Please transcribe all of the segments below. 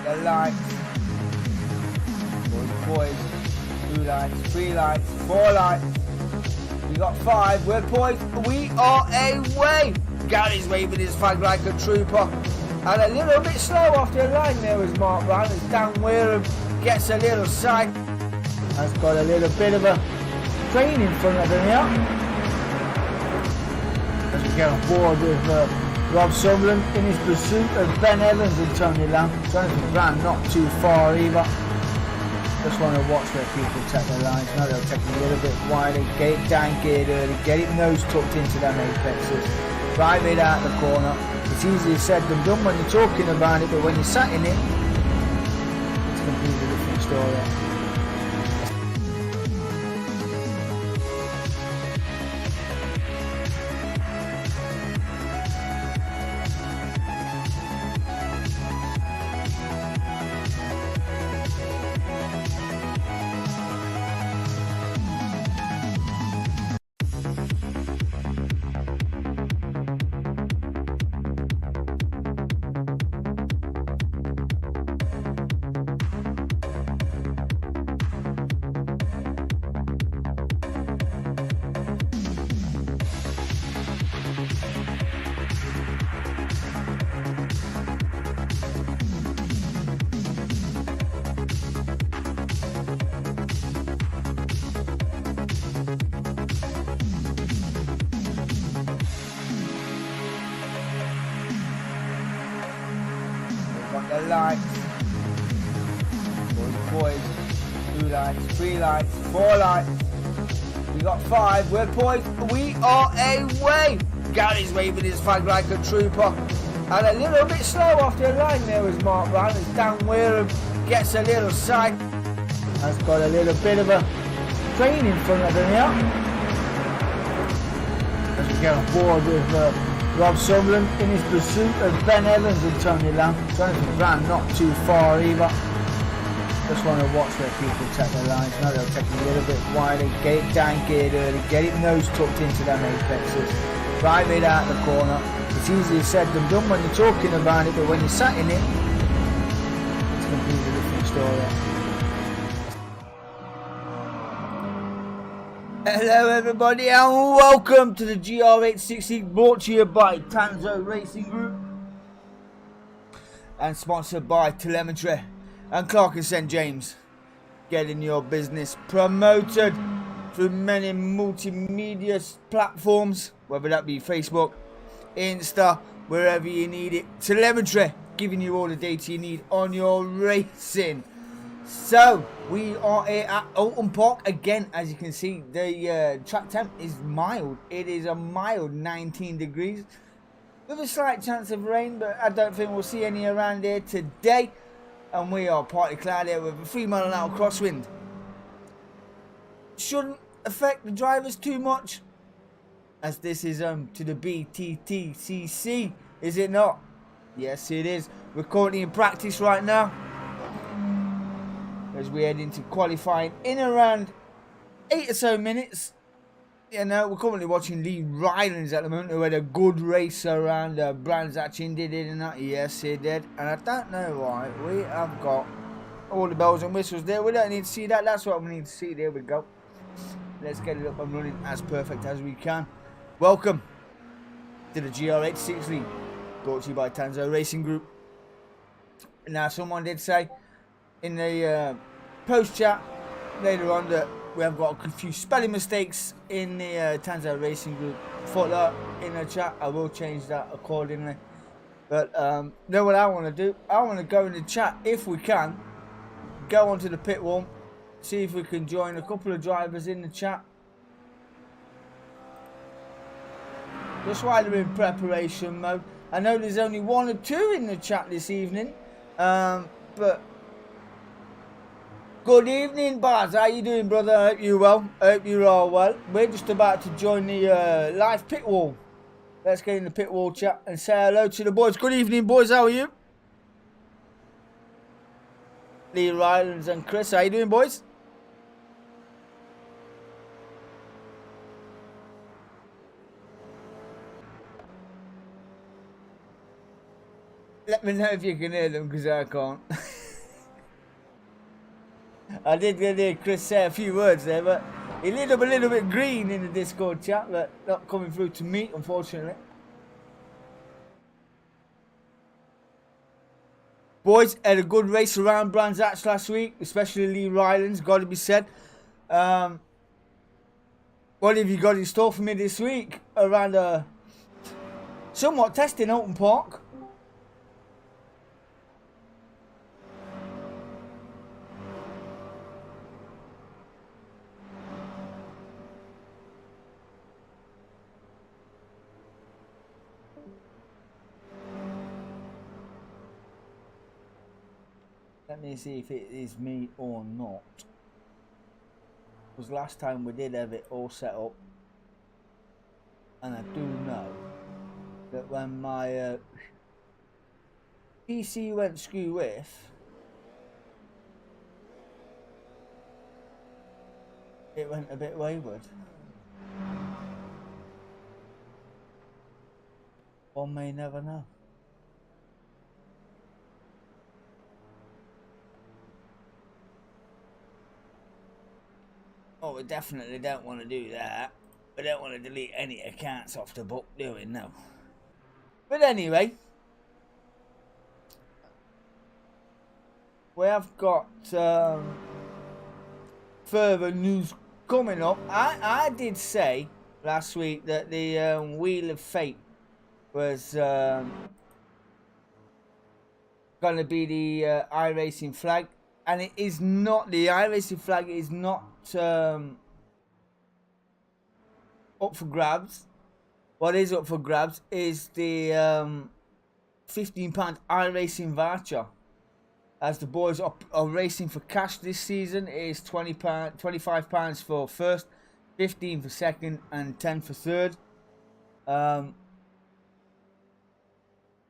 the lights. Boys, 2 lights, 3 lights, 4 lights. We got 5. We're poised. We are away. Gary's waving his flag like a trooper. And a little bit slow after the line there was Mark Brown as Dan Wareham gets a little sight. Has got a little bit of a train in front of him here. As we get on board with Rob Sutherland in his pursuit of Ben Evans and Tony Lamb. Jonathan Brown not too far either. Just want to watch where people take their lines. Now they'll take a little bit wider, get it down geared early, get it nose tucked into them apexes, drive it out the corner. It's easier said than done when you're talking about it, but when you're sat in it, it's a completely different story. The lights. Boys, 2 lights, 3 lights, 4 lights. We got 5. We're poised. We are away. Gary's waving his flag like a trooper. And a little bit slow after the line there was Mark Brown as Dan Wareham gets a little sight. Has got a little bit of a train in front of him here. As we get on board with Rob Sutherland in his pursuit of Ben Evans and Tony Lamb. Jonathan Brown not too far either. Just want to watch where people take their lines. Now they'll take a little bit wider, get it down geared early, get it nose tucked into them apexes, drive it out the corner. It's easier said than done when you're talking about it, but when you're sat in it, it's a completely different story. Hello everybody and welcome to the Gr86 brought to you by Tanso Racing Group and sponsored by Telemetry and Clark & St James, getting your business promoted through many multimedia platforms, whether that be Facebook, Insta, wherever you need it. Telemetry, giving you all the data you need on your racing. So we are here at OULTON Park again. As you can see, the track temp is mild. It is a mild 19 degrees with a slight chance of rain, but I don't think we'll see any around here today. And we are partly cloudy here with a 3-mile-an-hour crosswind. Shouldn't affect the drivers too much, as this is to the BTTCC, is it not? Yes, it is. We're currently in practice right now, as we head into qualifying in around 8 or so minutes. You know, we're currently watching Lee Rylands at the moment, who had a good race around Brands Hatching, did it and that? Yes, he did. And I don't know why we have got all the bells and whistles there. We don't need to see that. That's what we need to see. There we go. Let's get it up and running as perfect as we can. Welcome to the Gr86 League, brought to you by Tanso Racing Group. Now, someone did say in the post chat later on that we have got a few spelling mistakes in the Tanso Racing Group footer in the chat. I will change that accordingly. But know what I want to do? I want to go in the chat, if we can, go onto the pit wall, see if we can join a couple of drivers in the chat. Just while they're in preparation mode. I know there's only 1 or 2 in the chat this evening, but good evening, Baz. How you doing, brother? I hope you're well. I hope you're all well. We're just about to join the live pit wall. Let's get in the pit wall chat and say hello to the boys. Good evening, boys. How are you? Lee Rylands and Chris. How you doing, boys? Let me know if you can hear them, because I can't. I did hear Chris say a few words there, but he lit up a little bit green in the Discord chat, but not coming through to me, unfortunately. Boys, had a good race around Brands Hatch last week, especially Lee Rylands, got to be said. What have you got in store for me this week around somewhat testing Oulton Park? Let me see if it is me or not. Because last time we did have it all set up. And I do know that when my PC went skew with, it went a bit wayward. One may never know. Oh, we definitely don't want to do that. We don't want to delete any accounts off the book, do we? No. But anyway, we have got further news coming up. I did say last week that the Wheel of Fate was going to be the iRacing flag. And it is not. The iRacing flag is not up for grabs. What is up for grabs is the £15 iRacing voucher. As the boys are racing for cash this season, it is £25 for first, 15 for second, and 10 for third.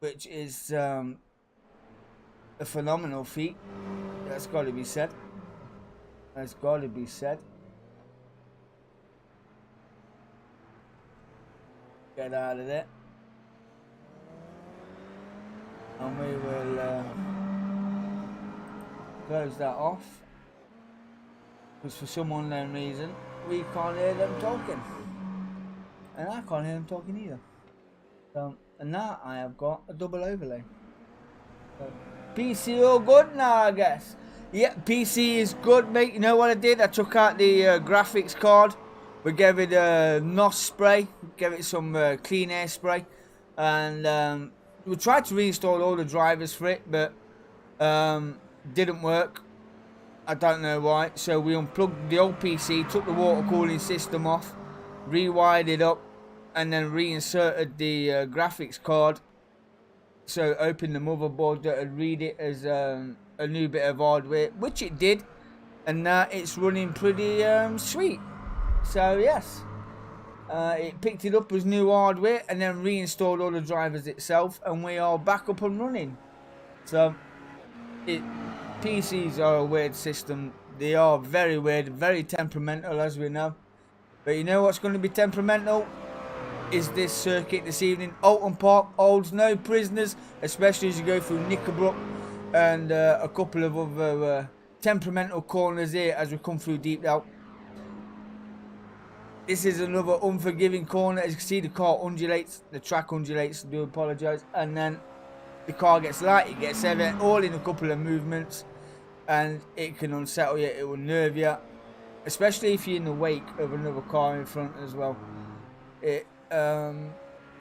Which is a phenomenal feat. That's got to be said. That's got to be said. Get out of there. And we will close that off. Because for some unknown reason, we can't hear them talking. And I can't hear them talking either. So, and now I have got a double overlay. So, PC all good now, I guess. Yeah, PC is good, mate. You know what I did? I took out the graphics card. We gave it a NOS spray. Gave it some clean air spray. And we tried to reinstall all the drivers for it, but didn't work. I don't know why. So we unplugged the old PC, took the water cooling system off, rewired it up, and then reinserted the graphics card. So opened the motherboard that would read it as a new bit of hardware, which it did, and now it's running pretty sweet. So yes, it picked it up as new hardware and then reinstalled all the drivers itself, and we are back up and running. So PCs are a weird system. They are very weird, very temperamental, as we know. But you know what's going to be temperamental? Is this circuit this evening. Oulton Park holds no prisoners, especially as you go through Knickerbrook and a couple of other temperamental corners here as we come through Deep Dell. This is another unforgiving corner. As you can see, the car undulates, the track undulates, I do apologise, and then the car gets light, it gets heavy, all in a couple of movements, and it can unsettle you, it will nerve you, especially if you're in the wake of another car in front as well.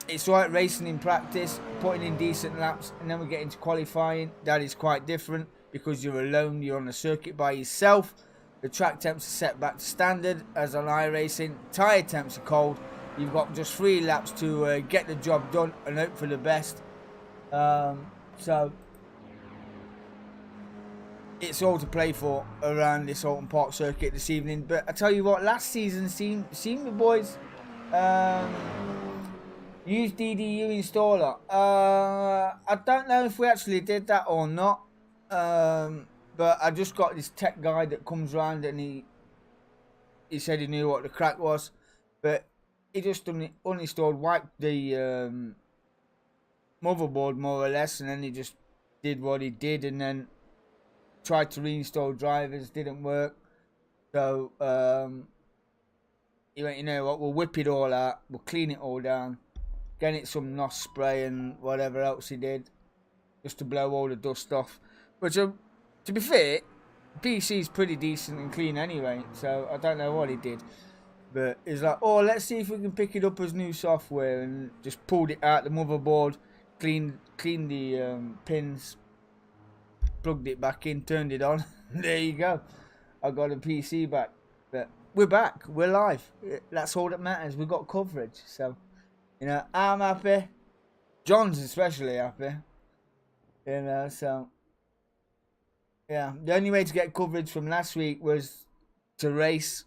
It's like racing in practice, putting in decent laps, and then we get into qualifying. That is quite different because you're alone, you're on the circuit by yourself. The track temps are set back to standard as on iRacing. Tyre temps are cold. You've got just 3 laps to get the job done and hope for the best. So it's all to play for around this Oulton Park circuit this evening. But I tell you what, last season seen the boys use DDU installer. I don't know if we actually did that or not. But I just got this tech guy that comes round and he said he knew what the crack was, but he just uninstalled, wiped the motherboard more or less, and then he just did what he did, and then tried to reinstall drivers, didn't work. So he went, you know what, we'll whip it all out, we'll clean it all down, get it some NOS spray and whatever else he did, just to blow all the dust off. But to be fair, PC's pretty decent and clean anyway, so I don't know what he did. But he's like, oh, let's see if we can pick it up as new software, and just pulled it out the motherboard, cleaned the pins, plugged it back in, turned it on. There you go. I got a PC back. But we're back. We're live. That's all that matters. We've got coverage. So, you know, I'm happy. John's especially happy. You know, so yeah. The only way to get coverage from last week was to race.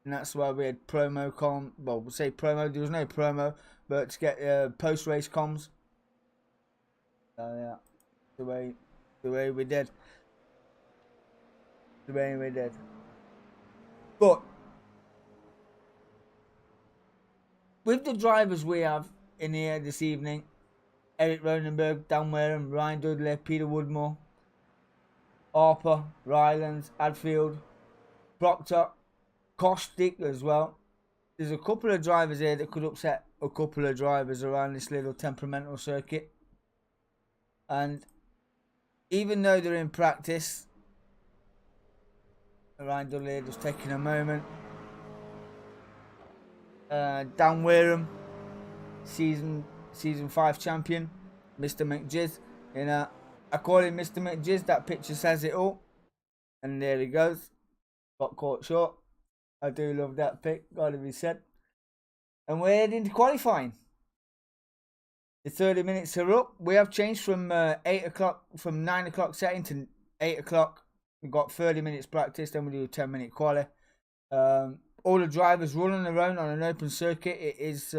And that's why we had promo com. Well, we'll say promo. There was no promo, but to get post-race comms. So yeah, the way we did. The way we did. But with the drivers we have in here this evening, Eric Ronenberg, Dan Wareham, Ryan Dudley, Peter Woodmore, Harper, Rylands, Adfield, Proctor, Kostick as well. There's a couple of drivers here that could upset a couple of drivers around this little temperamental circuit. And even though they're in practice, Ryan Dudley just taking a moment. Dan Wareham, season 5 champion, Mr. McJizz. You know, I call him Mr. McJizz. That picture says it all. And there he goes. Got caught short. I do love that pick, gotta be said. And we're heading to qualifying. The 30 minutes are up. We have changed from 8 o'clock, from 9 o'clock setting to 8 o'clock. We've got 30 minutes practice, then we do a 10-minute quali. All the drivers run on their own on an open circuit. It is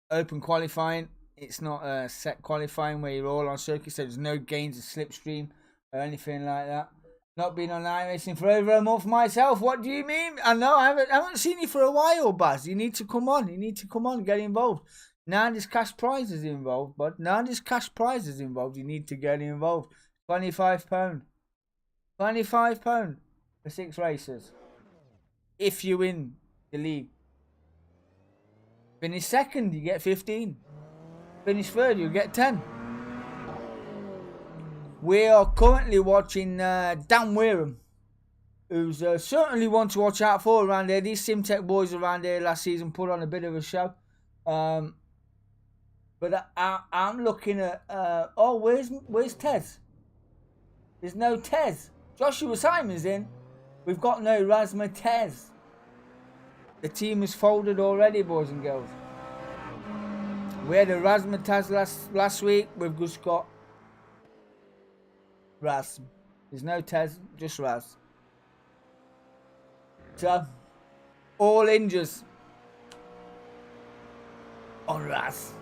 open qualifying. It's not a set qualifying where you're all on circuit, so there's no gains of slipstream or anything like that. Not been on iRacing for over a month myself. What do you mean? I know, I haven't seen you for a while, Baz. You need to come on. You need to come on, get involved. Now there's cash prizes involved, but now there's cash prizes involved. You need to get involved. £25. £25 for 6 races. If you win the league. Finish second, you get 15. Finish third, you get 10. We are currently watching Dan Wareham, who's certainly one to watch out for around here. These SimTech boys around here last season put on a bit of a show. But I'm looking at... oh, where's Tez? There's no Tez. Joshua Simon's in. We've got no Razmatez. The team is folded already, boys and girls. We had a Razmataz last week. We've just got Raz. There's no Tez, just Raz. So, all injures on Raz.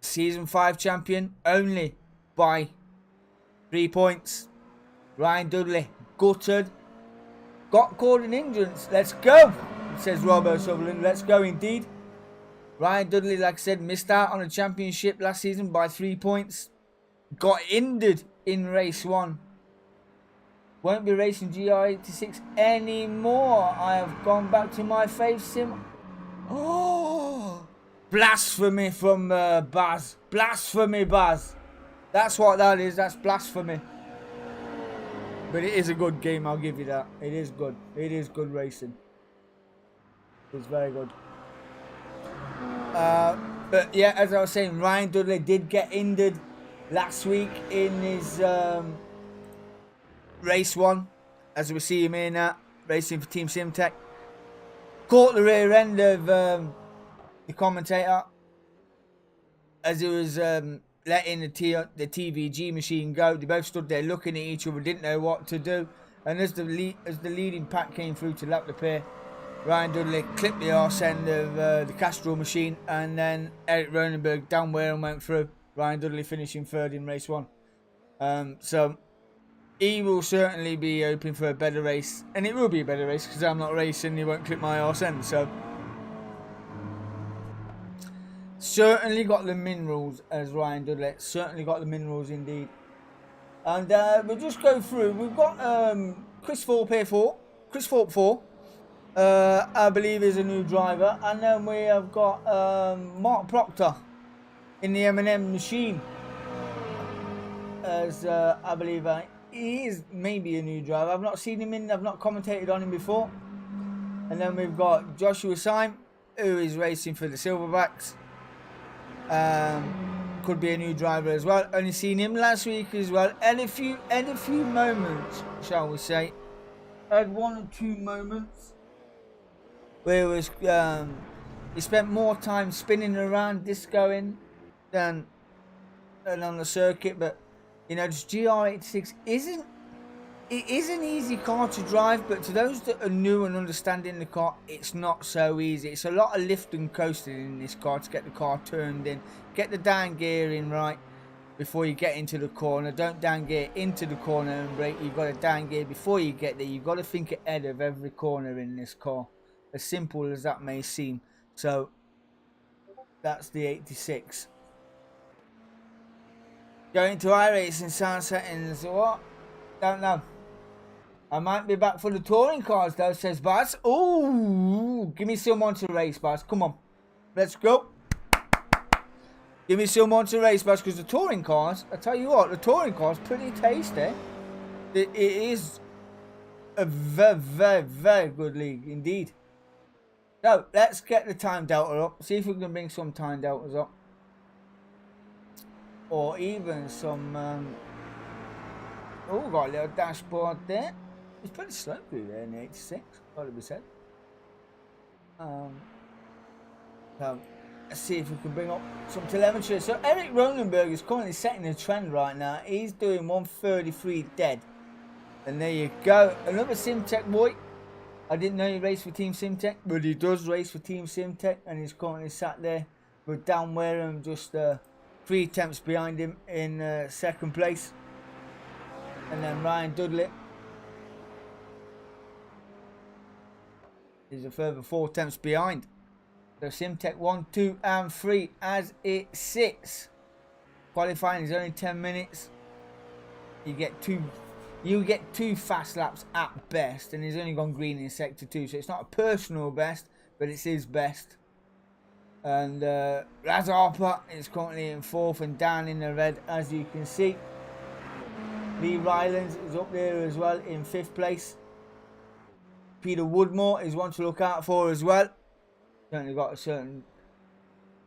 Season 5 champion only by 3 points. Ryan Dudley gutted. Got caught in hindrance. Let's go, says Robbo Sutherland. Let's go indeed. Ryan Dudley, like I said, missed out on a championship last season by 3 points. Got injured in race 1. Won't be racing GR86 anymore. I have gone back to my fave sim. Oh, blasphemy from Baz. Blasphemy, Baz. That's what that is. That's blasphemy. But it is a good game, I'll give you that. It is good. It is good racing. It's very good. But yeah, as I was saying, Ryan Dudley did get injured last week in his race 1, as we see him in that, racing for Team SimTech. Caught the rear end of the commentator as he was letting the TVG machine go. They both stood there looking at each other, didn't know what to do. And as the leading pack came through to lap the pair, Ryan Dudley clipped the arse end of the Castrol machine, and then Eric Ronenberg, Dan Wareham went through. Ryan Dudley finishing 3rd in race 1. So he will certainly be hoping for a better race, and it will be a better race because I'm not racing. He won't clip my arse end. So Certainly got the minerals, as Ryan Dudley. Certainly got the minerals indeed. And we'll just go through. We've got Chris Thorpe here for. Chris Thorpe 4. I believe is a new driver. And then we have got Mark Proctor in the M&M machine. As I believe he is maybe a new driver. I've not seen him in, I've not commentated on him before. And then we've got Joshua Syme, who is racing for the Silverbacks. Could be a new driver as well. Only seen him last week as well. And a few moments, shall we say. Had 1 or 2 moments where it was he spent more time spinning around, discoing than on the circuit. But you know, this GR86 isn't an easy car to drive, but to those that are new and understanding the car, it's not so easy. It's a lot of lift and coasting in this car to get the car turned in. Get the down gear in right before you get into the corner. Don't down gear into the corner and brake. You've got to down gear before you get there. You've got to think ahead of every corner in this car. As simple as that may seem. So that's the 86. Going to iRacing sound settings. What? Don't know. I might be back for the touring cars though, says Baz. Ooh, give me someone to race, Baz. Come on. Let's go. Give me someone to race, Baz, because the touring cars, I tell you what, the touring cars pretty tasty. It is a very, very, very good league indeed. So, let's get the time delta up. See if we can bring some time deltas up. Or even some oh, got a little dashboard there. It's pretty slow through there in the 86, gotta be said. So let's see if we can bring up some telemetry. So Eric Ronenberg is currently setting a trend right now. He's doing 133 dead. And there you go. Another Simtech boy. I didn't know he raced for Team Simtech, but he does race for Team Simtech, and he's currently sat there with Dan Wareham just 3 attempts behind him in 2nd place. And then Ryan Dudley is a further 4 attempts behind. So Simtech 1, 2 and 3 as it sits. Qualifying is only 10 minutes. You get two fast laps at best, and he's only gone green in sector 2, so it's not a personal best, but it's his best. And Raz Harper is currently in 4th and down in the red, as you can see. Lee Rylands is up there as well in 5th place. Peter Woodmore is one to look out for as well. Certainly got a certain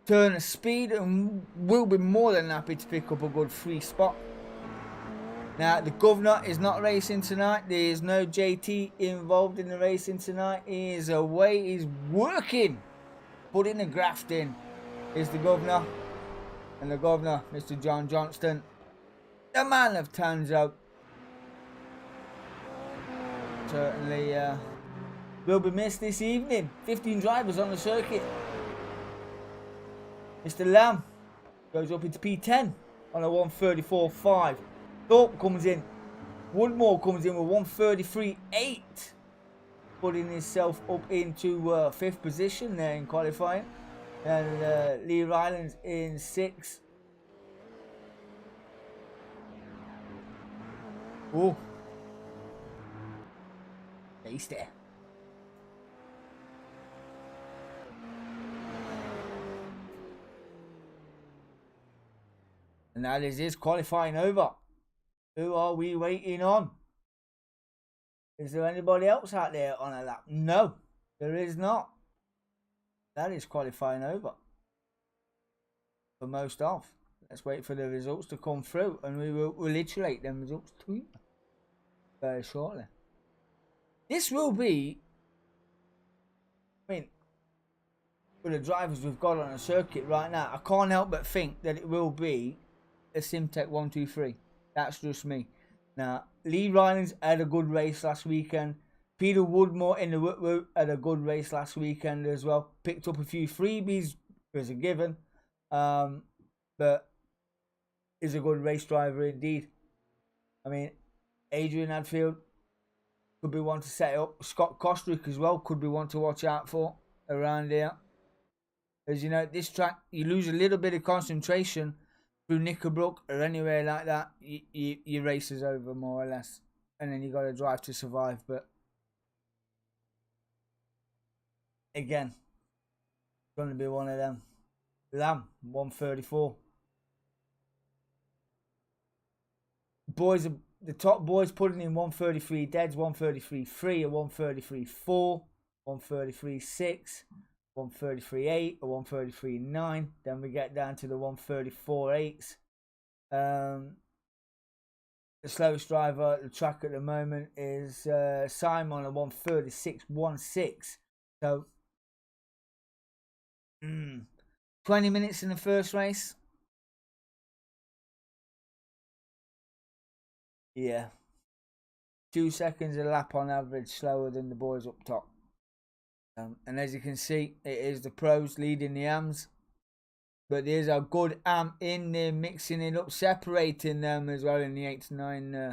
turn of speed and will be more than happy to pick up a good free spot. Now, the governor is not racing tonight. There is no JT involved in the racing tonight. He is away. He's working. Putting the graft in is the governor. And the governor, Mr. John Johnston, the man of Tanso. Certainly will be missed this evening. 15 drivers on the circuit. Mr. Lamb goes up into P10 on a 134.5. Thorpe comes in. Woodmore comes in with 133.8. Putting himself up into 5th position there in qualifying. And Lee Rylands in 6th. Oh. Tasty. And that is his qualifying over. Who are we waiting on? Is there anybody else out there on a lap? No, there is not. That is qualifying over. For most of. Let's wait for the results to come through, and we will iterate them results to you very shortly. This will be, I mean, for the drivers we've got on a circuit right now, I can't help but think that it will be a Simtech 123. That's just me. Now, Lee Rylands had a good race last weekend. Peter Woodmore in the Woot had a good race last weekend as well. Picked up a few freebies as a given. But is a good race driver indeed. I mean, Adrian Hadfield could be one to set up. Scott Kostrick as well could be one to watch out for around here. As you know, this track, you lose a little bit of concentration through Knickerbrook or anywhere like that, your race is over more or less. And then you got to drive to survive. But again, it's going to be one of them. Lamb, 134. Boys, the top boys putting in 133 deads, 133.3, a 133.4, 133.6, 133.8, a 133.9. Then we get down to the 134.8s. The slowest driver at the track at the moment is Simon, a 136.16. So 20 minutes in the first race. Yeah. 2 seconds a lap on average slower than the boys up top. And as you can see, it is the pros leading the AMs. But there's a good AM in there, mixing it up, separating them as well in the 89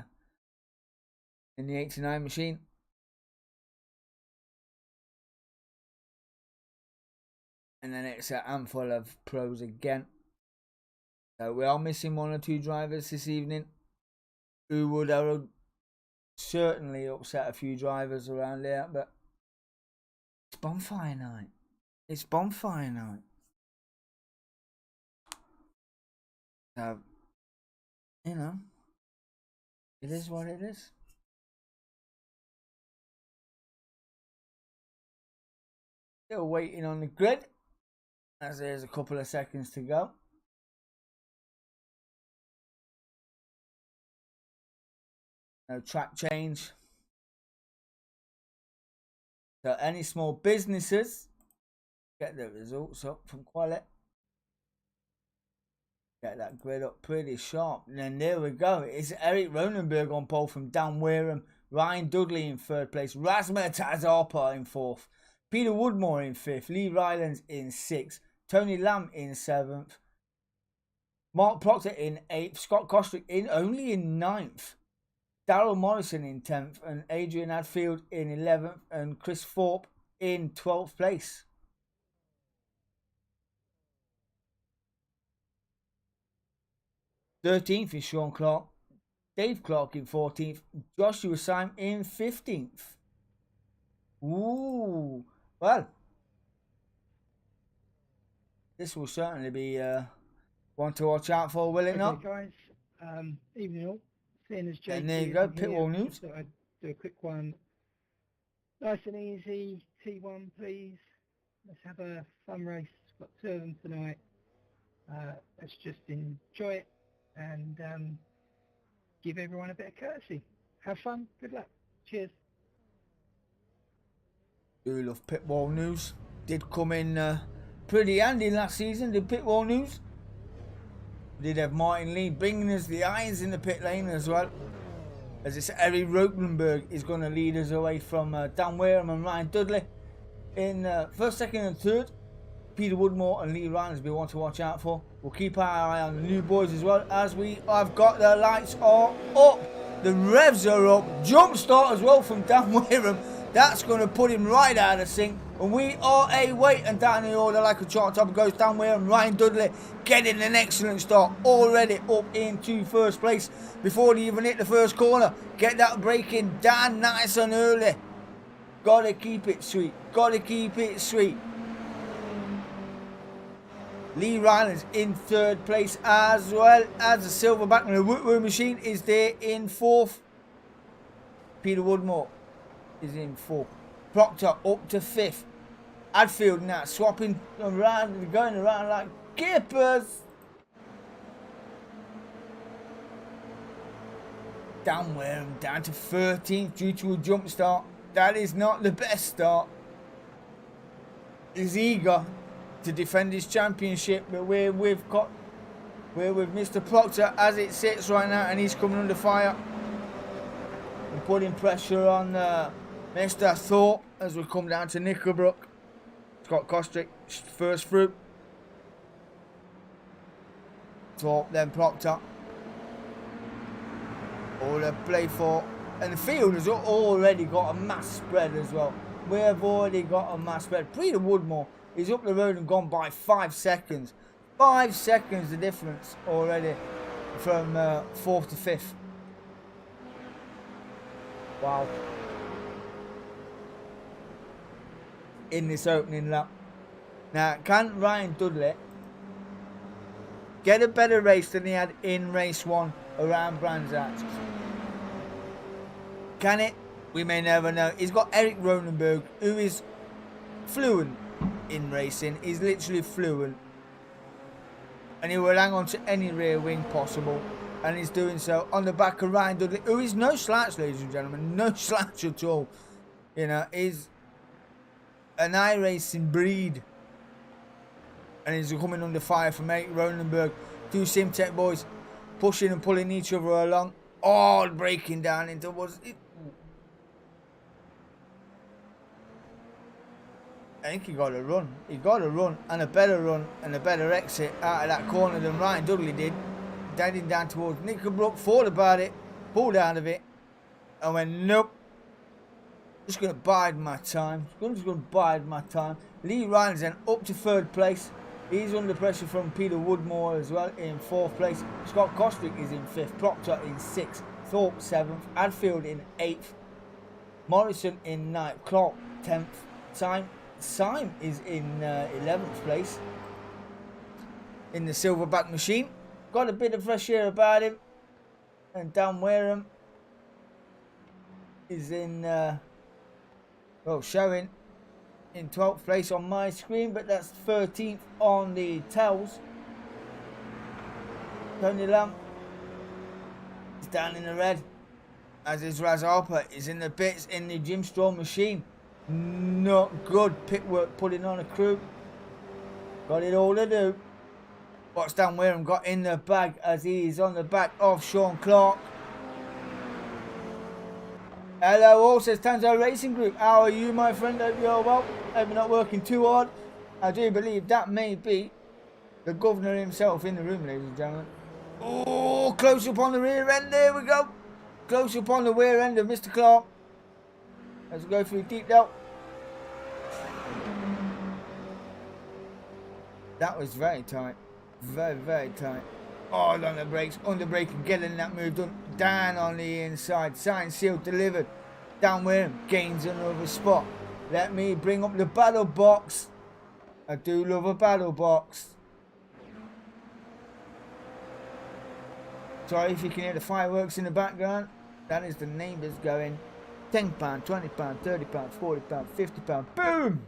machine. And then it's a handful of pros again. So we are missing 1 or 2 drivers this evening who would have certainly upset a few drivers around there. But it's bonfire night. It's bonfire night. So, you know, it is what it is. Still waiting on the grid, as there's a couple of seconds to go. No track change. So any small businesses get the results up from quality. Get that grid up pretty sharp. And then there we go. It's Eric Ronenberg on pole from Dan Wareham. Ryan Dudley in 3rd place. Rasmus Tazarpa in 4th. Peter Woodmore in 5th. Lee Rylands in 6th. Tony Lamb in 7th. Mark Proctor in 8th. Scott Kostrick only in 9th. Daryl Morrison in 10th. And Adrian Hadfield in 11th. And Chris Thorpe in 12th place. '13th is Sean Clark, Dave Clark in 14th, Joshua Syme in 15th. Ooh, well, this will certainly be one to watch out for, will it not? Guys, evening all. Seeing as JT and there you go, Pitwall News. So I'd do a quick one. Nice and easy, T1 please. Let's have a fun race. Got 2 of them tonight. Let's just enjoy it. And give everyone a bit of courtesy. Have fun. Good luck. Cheers. Do love Pitwall News. Did come in pretty handy last season, did Pitwall News. Did have Martin Lee bringing us the irons in the pit lane as well. As it's Eric Rotenberg is going to lead us away from Dan Wareham and Ryan Dudley. In 1st, 2nd and 3rd, Peter Woodmore and Lee Ryan will be one to watch out for. We'll keep our eye on the new boys as well, as we have got the lights are up. The revs are up. Jump start as well from Dan Wareham. That's going to put him right out of sync. And we are away, and down the order like a chart top goes Dan Wareham. Ryan Dudley getting an excellent start. Already up into 1st place before they even hit the 1st corner. Get that break in down nice and early. Gotta keep it sweet. Gotta keep it sweet. Lee Rylands in 3rd place, as well as the Silverback and the Woodward machine is there in 4th. Peter Woodmore is in 4th. Proctor up to 5th. Hadfield now swapping around, going around like kippers. Dan Wareham down to 13th due to a jump start. That is not the best start. He's eager to defend his championship, but we're with Mr. Proctor as it sits right now, and he's coming under fire and putting pressure on Mr. Thorpe as we come down to Knickerbrook. Scott Kostrick first through. Thorpe, then Proctor. All to play for, and the field has already got a mass spread as well. we have already got a mass spread. Peter Woodmore is up the road and gone by 5 seconds. 5 seconds the difference already from 4th to 5th. Wow. In this opening lap. Now, can Ryan Dudley get a better race than he had in race 1 around Brands Hatch? Can it? We may never know. He's got Eric Ronenberg, who is fluent in racing. He's literally fluent. And he will hang on to any rear wing possible. And he's doing so on the back of Ryan Dudley, who is no slouch, ladies and gentlemen. No slouch at all. You know, he's an iRacing breed. And he's coming under fire from Eric Ronenberg. Two Simtech boys pushing and pulling each other along. All breaking down into what's it. I think he got a run. He got a run and a better exit out of that corner than Ryan Dudley did. Heading down towards Nickelbrook, thought about it, pulled out of it, and went, nope. Just going to bide my time. Just going to bide my time. Lee Ryan's then up to 3rd place. He's under pressure from Peter Woodmore as well in 4th place. Scott Kostrick is in 5th. Proctor in 6th. Thorpe 7th. Adfield in 8th. Morrison in 9th. Clark 10th. Syme is in 11th place in the Silverback machine. Got a bit of fresh air about him. And Dan Wareham is in, showing in 12th place on my screen, but that's 13th on the tells. Tony Lamb is down in the red, as is Raz Harper. Is in the pits in the Jim Storm machine. Not good pit work putting on a crew. Got it all to do. What's Dan Wareham got in the bag as he is on the back of Sean Clark. Hello all, says Tanso Racing Group. How are you, my friend? Hope you're well. Hope you're not working too hard. I do believe that may be the governor himself in the room, ladies and gentlemen. Oh, close up on the rear end. There we go. Close up on the rear end of Mr. Clark. Let's go through deep down. That was very tight. Very, very tight. Oh, on the brakes, under braking, getting that move done. Down on the inside. Signed, sealed, delivered. Dan Wareham gains another spot. Let me bring up the battle box. I do love a battle box. Sorry if you can hear the fireworks in the background. That is the neighbours going £10, £20, £30, £40, £50. Boom!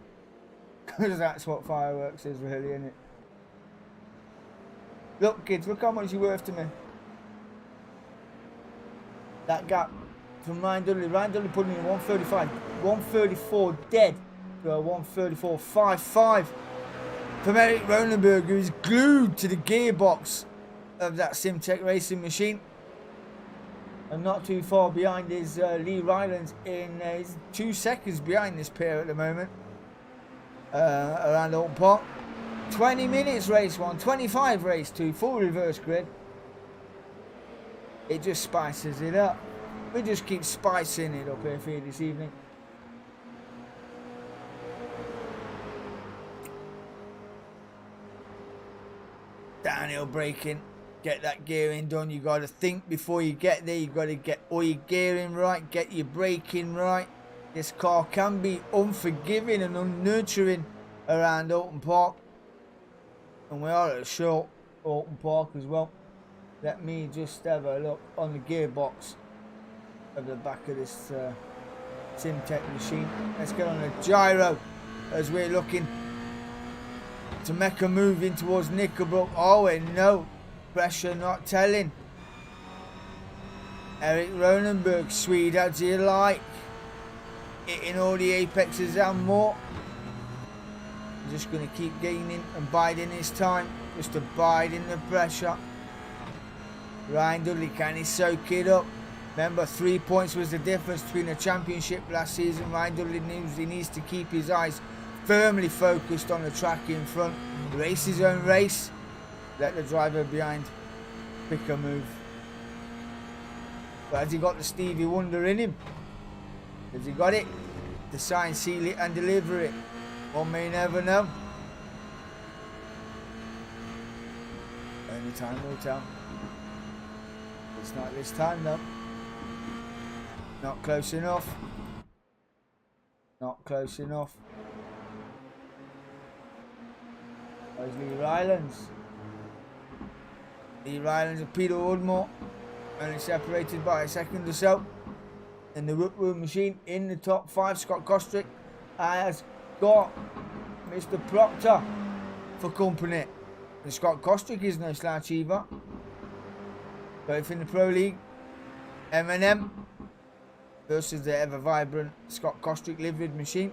Because that's what fireworks is really, isn't it? Look kids, look how much you're worth to me. That gap from Ryan Dudley. Ryan Dudley putting in 135, 134 dead to a 134.55 from Eric Ronenberg, who is glued to the gearbox of that Simtech racing machine. And not too far behind is Lee Rylands in he's 2 seconds behind this pair at the moment. Around Old Park. 20 minutes race 1, 25 race 2, full reverse grid. It just spices it up. We just keep spicing it up here for you this evening. Downhill braking. Get that gearing done. You got to think before you get there. You got to get all your gearing right. Get your braking right. This car can be unforgiving and unnurturing around Oulton Park. And we are at a short Oulton Park as well. Let me just have a look on the gearbox of the back of this Simtech machine. Let's get on a gyro as we're looking to make a move in towards Nickelbrook. Oh, and no pressure, not telling. Eric Ronenberg, Swede as you like, hitting all the apexes and more. Just going to keep gaining and biding his time, just to bide in the pressure. Ryan Dudley, can he soak it up? Remember, 3 points was the difference between the championship last season. Ryan Dudley knows he needs to keep his eyes firmly focused on the track in front. Race his own race. Let the driver behind pick a move. But has he got the Stevie Wonder in him? Has he got it? to sign, seal it and deliver it. One may never know. Only time will tell. It's not this time though. Not close enough. Not close enough. There's Lee Rylands. Lee Rylands and Peter Woodmore only separated by a second or so. And the Rook Room machine in the top 5. Scott Kostrick has got Mr. Proctor for company. And Scott Kostrick is no slouch either. Both in the Pro League. M&M versus the ever vibrant Scott Kostrick livered machine.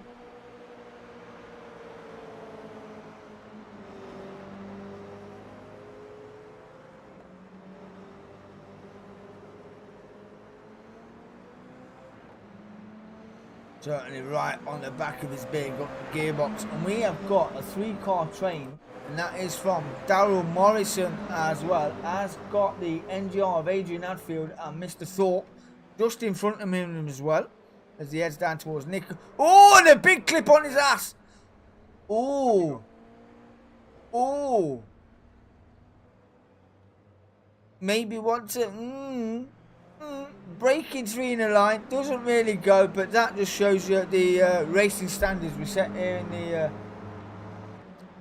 Certainly right on the back of his big gearbox. And we have got a 3-car train, and that is from Darryl Morrison as well. Has got the NGR of Adrian Hadfield and Mr. Thorpe just in front of him as well, as he heads down towards Nick. Oh, and a big clip on his ass. Oh. Oh. Maybe want to... breaking 3 in a line doesn't really go, but that just shows you the racing standards we set here in the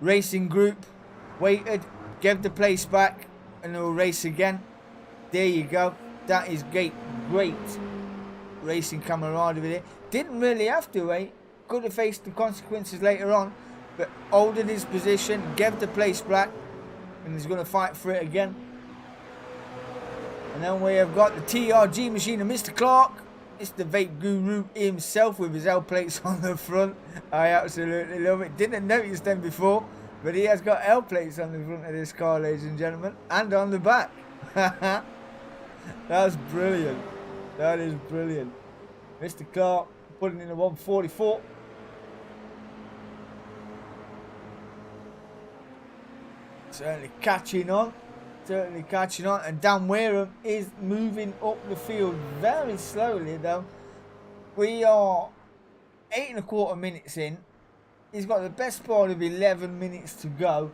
racing group. Waited, gave the place back, and they'll race again. There you go. That is great racing camaraderie. Didn't really have to wait. Could have faced the consequences later on, but altered his position, gave the place back, and he's going to fight for it again. And then we have got the TRG machine of Mr. Clark, Mr. Vape Guru himself with his L plates on the front. I absolutely love it. Didn't notice them before, but he has got L plates on the front of this car, ladies and gentlemen, and on the back. That's brilliant. That is brilliant. Mr. Clark putting in a 144. Certainly catching on. Certainly catching on, and Dan Wareham is moving up the field very slowly though. We are 8.25 minutes in. He's got the best part of 11 minutes to go,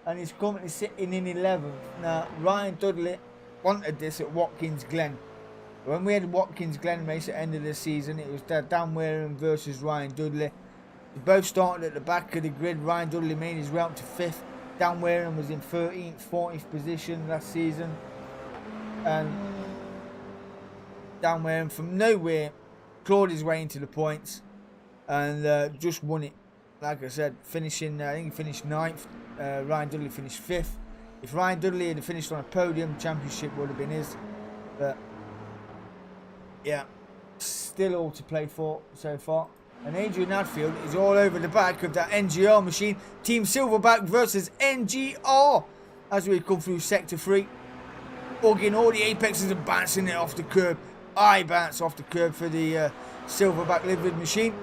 and he's currently sitting in 11th. Now, Ryan Dudley wanted this at Watkins Glen. When we had Watkins Glen race at the end of the season, it was Dan Wareham versus Ryan Dudley. They both started at the back of the grid. Ryan Dudley made his way up to 5th. Dan Wareham was in 13th, 40th position last season. And Dan Wareham from nowhere clawed his way into the points and just won it. Like I said, finishing, I think he finished 9th. Ryan Dudley finished 5th. If Ryan Dudley had finished on a podium, championship would have been his. But yeah, still all to play for so far. And Adrian Hadfield is all over the back of that NGR machine. Team Silverback versus NGR as we come through sector 3. Hugging all the apexes and bouncing it off the curb. I bounce off the curb for the Silverback livered machine.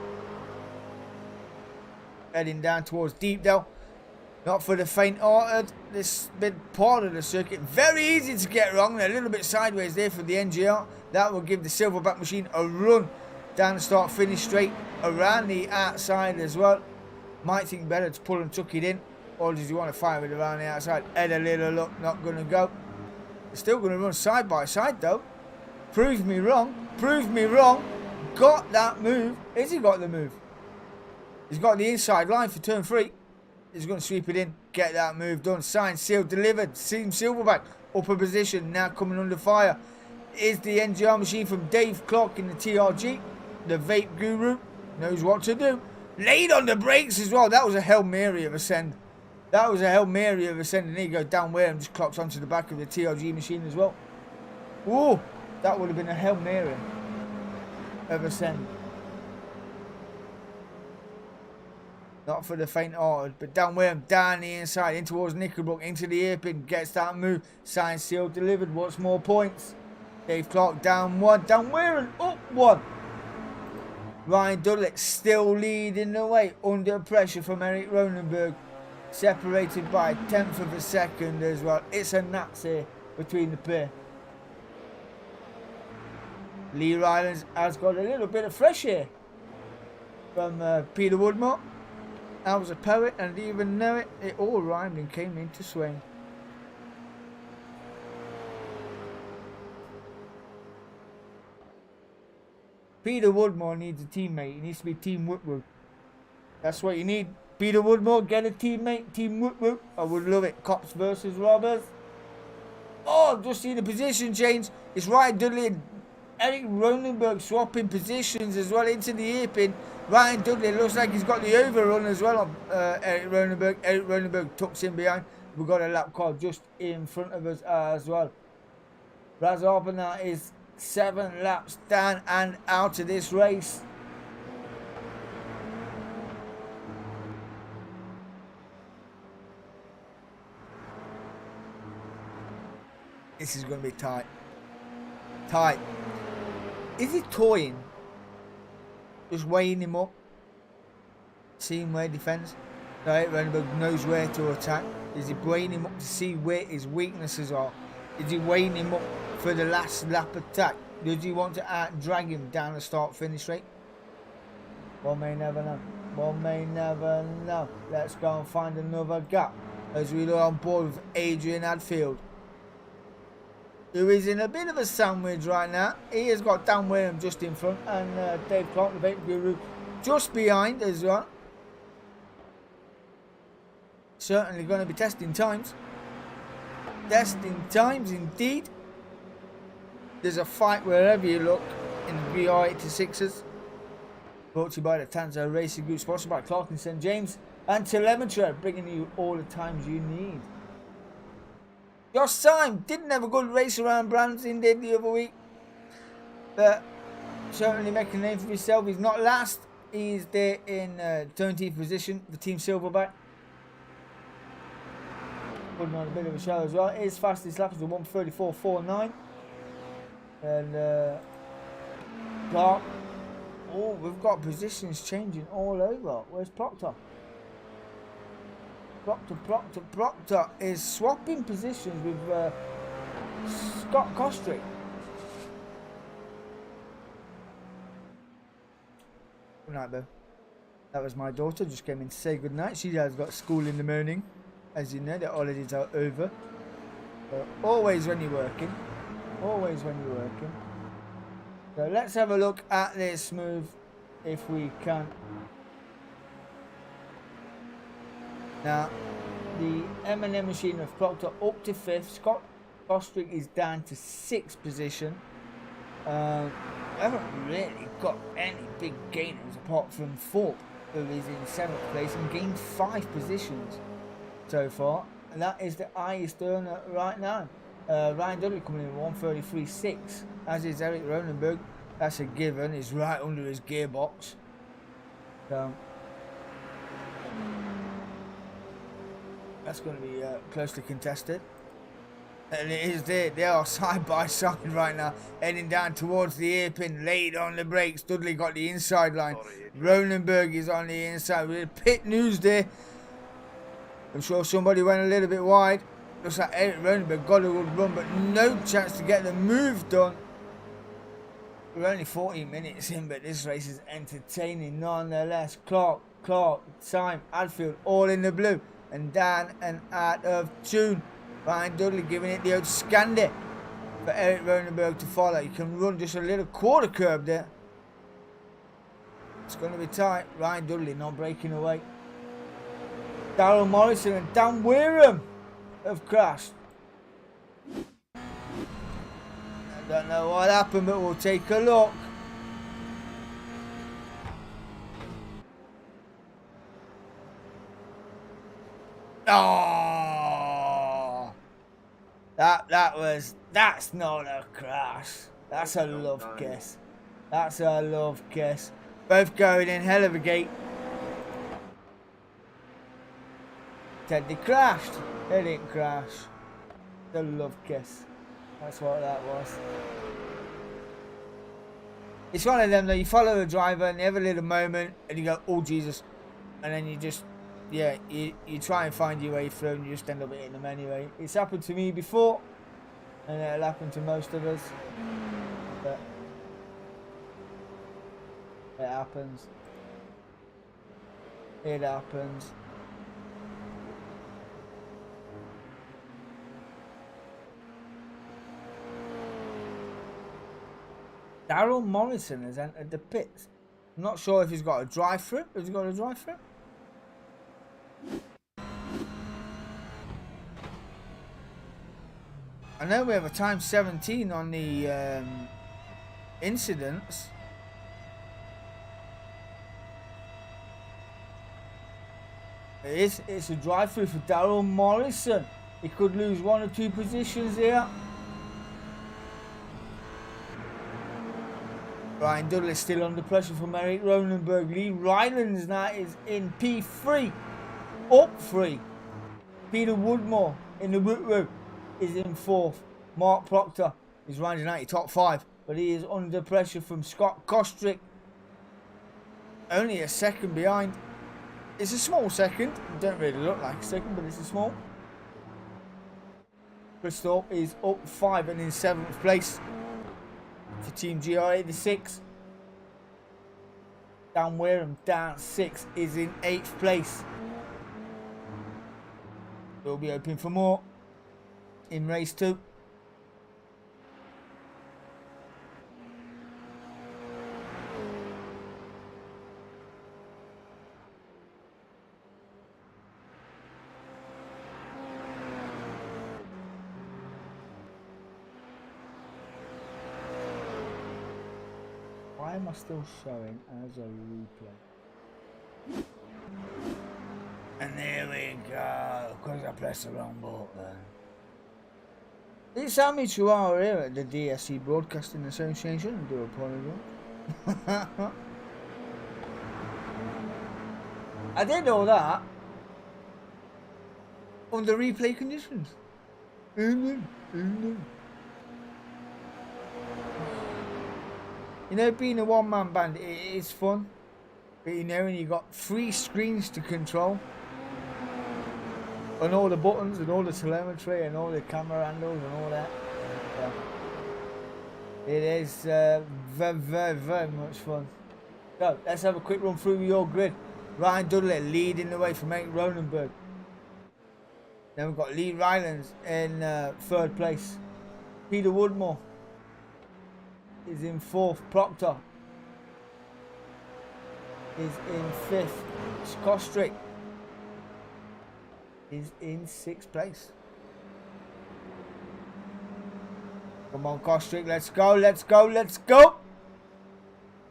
Heading down towards Deepdale. Not for the faint-hearted. This bit part of the circuit. Very easy to get wrong. A little bit sideways there for the NGR. That will give the Silverback machine a run down the start finish straight around the outside as well. Might think better to pull and tuck it in, or does he want to fire it around the outside? Head a little look, not going to go. Still going to run side by side though. Prove me wrong. Prove me wrong. Got that move. Has he got the move? He's got the inside line for turn 3. He's going to sweep it in. Get that move done. Signed, sealed, delivered. Team Silverback upper position. Now coming under fire is the NGR machine from Dave Clark in the TRG. The Vape Guru knows what to do. Laid on the brakes as well. That was a Hail Mary of a send. That was a Hail Mary of a send. And there you go, down where and just clocks onto the back of the TRG machine as well. Ooh, that would have been a Hail Mary of a send. Not for the faint-hearted, but down where down the inside, in towards Nickelbrook, into the hairpin, gets that move. Signed, sealed, delivered. What's more points? Dave Clark down 1, down where and up 1. Ryan Dudley still leading the way under pressure from Eric Ronenberg. Separated by a 10th of a second as well. It's a nuts here between the pair. Lee Rylands has got a little bit of fresh air. from Peter Woodmore. I was a poet and didn't even know it. It all rhymed and came into swing. Peter Woodmore needs a teammate. He needs to be Team Woodward. That's what you need. Peter Woodmore, get a teammate. Team Woodward. I would love it. Cops versus robbers. Oh, I've just seen the position change. It's Ryan Dudley and Eric Ronenberg swapping positions as well into the hairpin. Ryan Dudley looks like he's got the overrun as well on Eric Ronenberg. Eric Ronenberg tucks in behind. We've got a lap car just in front of us as well. Raz Arpana is 7 laps down and out of this race. This is going to be tight. Tight. Is he toying? Just weighing him up? Seeing where he defends? Right, Renberg knows where to attack. Is he weighing him up to see where his weaknesses are? Is he weighing him up for the last lap attack? Does he want to drag him down the start-finish straight? One may never know. One may never know. Let's go and find another gap as we look on board with Adrian Hadfield, who is in a bit of a sandwich right now. He has got Dan Wareham just in front and Dave Clark, the Vapor Guru, just behind as well. Certainly going to be testing times. Testing times indeed. There's a fight wherever you look in the GR86s. Brought to you by the Tanso Racing Group, sponsored by Clark and St James and Telemetry, bringing you all the times you need. Josh Syme didn't have a good race around Branson did the other week, but certainly making a name for himself. He's not last. He's there in 17th position, the Team Silverback. Putting on a bit of a show as well. His fastest lap is a 1:34.49. And Clark. Oh, we've got positions changing all over. Where's Proctor? Proctor is swapping positions with Scott Kostrick. Good night, Bill. That was my daughter, just came in to say good night. She has got school in the morning. As you know, the holidays are over. Always when you're working. Always when you're working. So let's have a look at this move if we can. Now, the M&M machine of Proctor up to 5th. Scott Kostrick is down to 6th position. I haven't really got any big gainers apart from Thorpe, who is in 7th place and gained 5 positions so far. And that is the highest earner right now. Ryan Dudley coming in 1:33.6, as is Eric Ronenberg. That's a given. He's right under his gearbox. So that's going to be closely contested. And it is there. They are side by side right now, heading down towards the hairpin, laid on the brakes. Dudley got the inside line. Ronenberg is on the inside. With pit news there. I'm sure somebody went a little bit wide. Looks like Eric Ronenberg got a good run, but no chance to get the move done. We're only 14 minutes in, but this race is entertaining nonetheless. Clark, Syme, Hadfield, all in the blue. And down and out of tune. Ryan Dudley giving it the old Scandi for Eric Ronenberg to follow. You can run just a little quarter curb there. It's going to be tight. Ryan Dudley not breaking away. Darryl Morrison and Dan Wareham have crashed. I don't know what happened, but we'll take a look. Oh, that's not a crash. That's a love kiss. That's a love kiss. Both going in hell of a gate. Said they crashed. They didn't crash. The love kiss. That's what that was. It's one of them that you follow the driver and you have a little moment and you go, oh Jesus, and then you just, yeah, you try and find your way through and you just end up hitting them anyway. It's happened to me before, and it'll happen to most of us, but it happens. It happens. Daryl Morrison has entered the pits. I'm not sure if he's got a drive-through. Has he got a drive-through? I know we have a time 17 on the incidents. It's a drive-through for Daryl Morrison. He could lose 1 or 2 positions here. Ryan Dudley still under pressure from Eric Ronenberg. Lee Rylands now is in P3, up 3. Peter Woodmore in the Woot is in 4th. Mark Proctor is rounding out your top 5, but he is under pressure from Scott Kostrick. Only a second behind. It's a small second. It don't really look like a second, but it's a small. Bristol is up 5 and in 7th place for Team Gr86. Dan Wareham down 6 is in 8th place. We'll be open for more in race 2. Why am I still showing as a replay? And there we go, because I pressed the wrong button. It's amateur hour here at the DSC Broadcasting Association. I do apologise. I did all that under replay conditions. You know, being a one-man band, it is fun. But you know, when you got 3 screens to control, and all the buttons, and all the telemetry, and all the camera handles, and all that. Yeah. It is very, very, very much fun. So, let's have a quick run through your grid. Ryan Dudley leading the way from Eric Ronenberg. Then we've got Lee Rylands in 3rd place. Peter Woodmore is in 4th. Proctor is in 5th. Kostrick is in 6th place. Come on, Kostrick, let's go, let's go, let's go!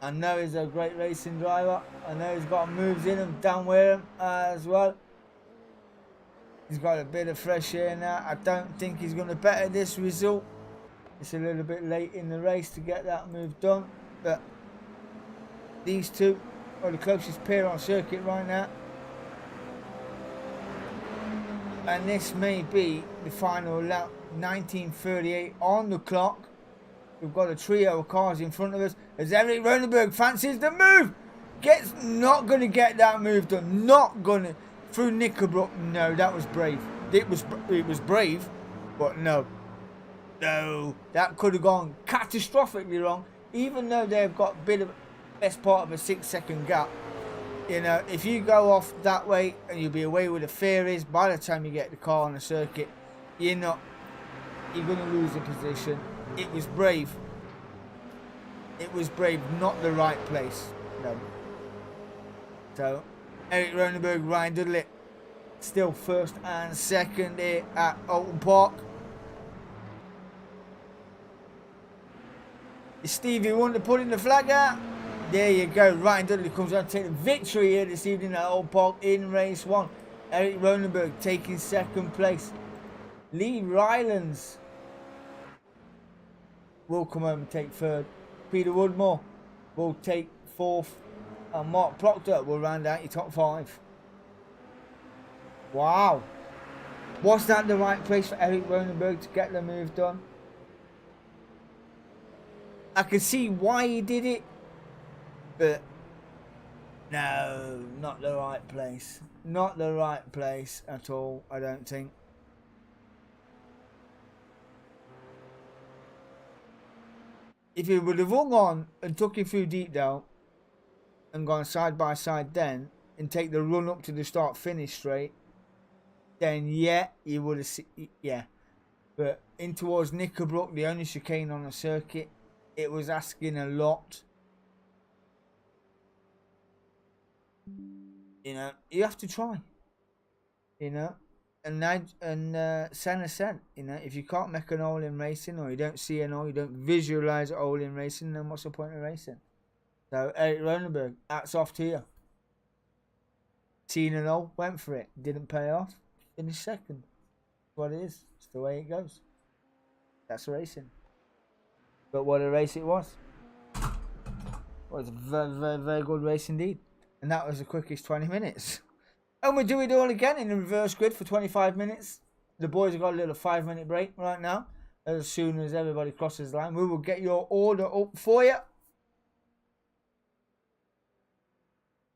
I know he's a great racing driver. I know he's got moves in him, Dan Wareham as well. He's got a bit of fresh air now. I don't think he's going to better this result. It's a little bit late in the race to get that move done, but these two are the closest pair on circuit right now. And this may be the final lap. 19:38 on the clock. We've got a trio of cars in front of us as Eric Ronenberg fancies the move. Not going to get that move done. Not going to. Through Knickerbrook. No, that was brave. It was brave, but no. No, that could have gone catastrophically wrong. Even though they've got a bit of best part of a 6-second gap. You know, if you go off that way and you'll be away with the fairies, by the time you get the car on the circuit, you're going to lose the position. It was brave. It was brave, not the right place. No. So, Eric Ronenberg, Ryan Dudley, still 1st and 2nd here at Oulton Park. Is Stevie Wonder putting the flag out? There you go. Ryan Dudley comes out to take the victory here this evening at Oulton Park in race 1. Eric Ronenberg taking 2nd place. Lee Rylands will come home and take 3rd. Peter Woodmore will take 4th. And Mark Proctor will round out your top 5. Wow. Was that the right place for Eric Ronenberg to get the move done? I can see why he did it. But no, not the right place. Not the right place at all, I don't think. If he would have hung on and took him through Deepdale and gone side by side then, and take the run up to the start finish straight, then yeah, you would have seen, yeah. But in towards Knickerbrook, the only chicane on the circuit, it was asking a lot. You know, you have to try. You know, and Senna said, you know, if you can't make an hole in racing, or you don't see an hole, you don't visualize a hole in racing, then what's the point of racing? So Eric Ronenberg, hats off to you. Seen an hole, went for it, didn't pay off, finished second. That's what it is. It's the way it goes. That's racing. But what a race it was. It was a very, very, very good race indeed. And that was the quickest 20 minutes. And we do it all again in the reverse grid for 25 minutes. The boys have got a little 5-minute break right now. As soon as everybody crosses the line, we will get your order up for you.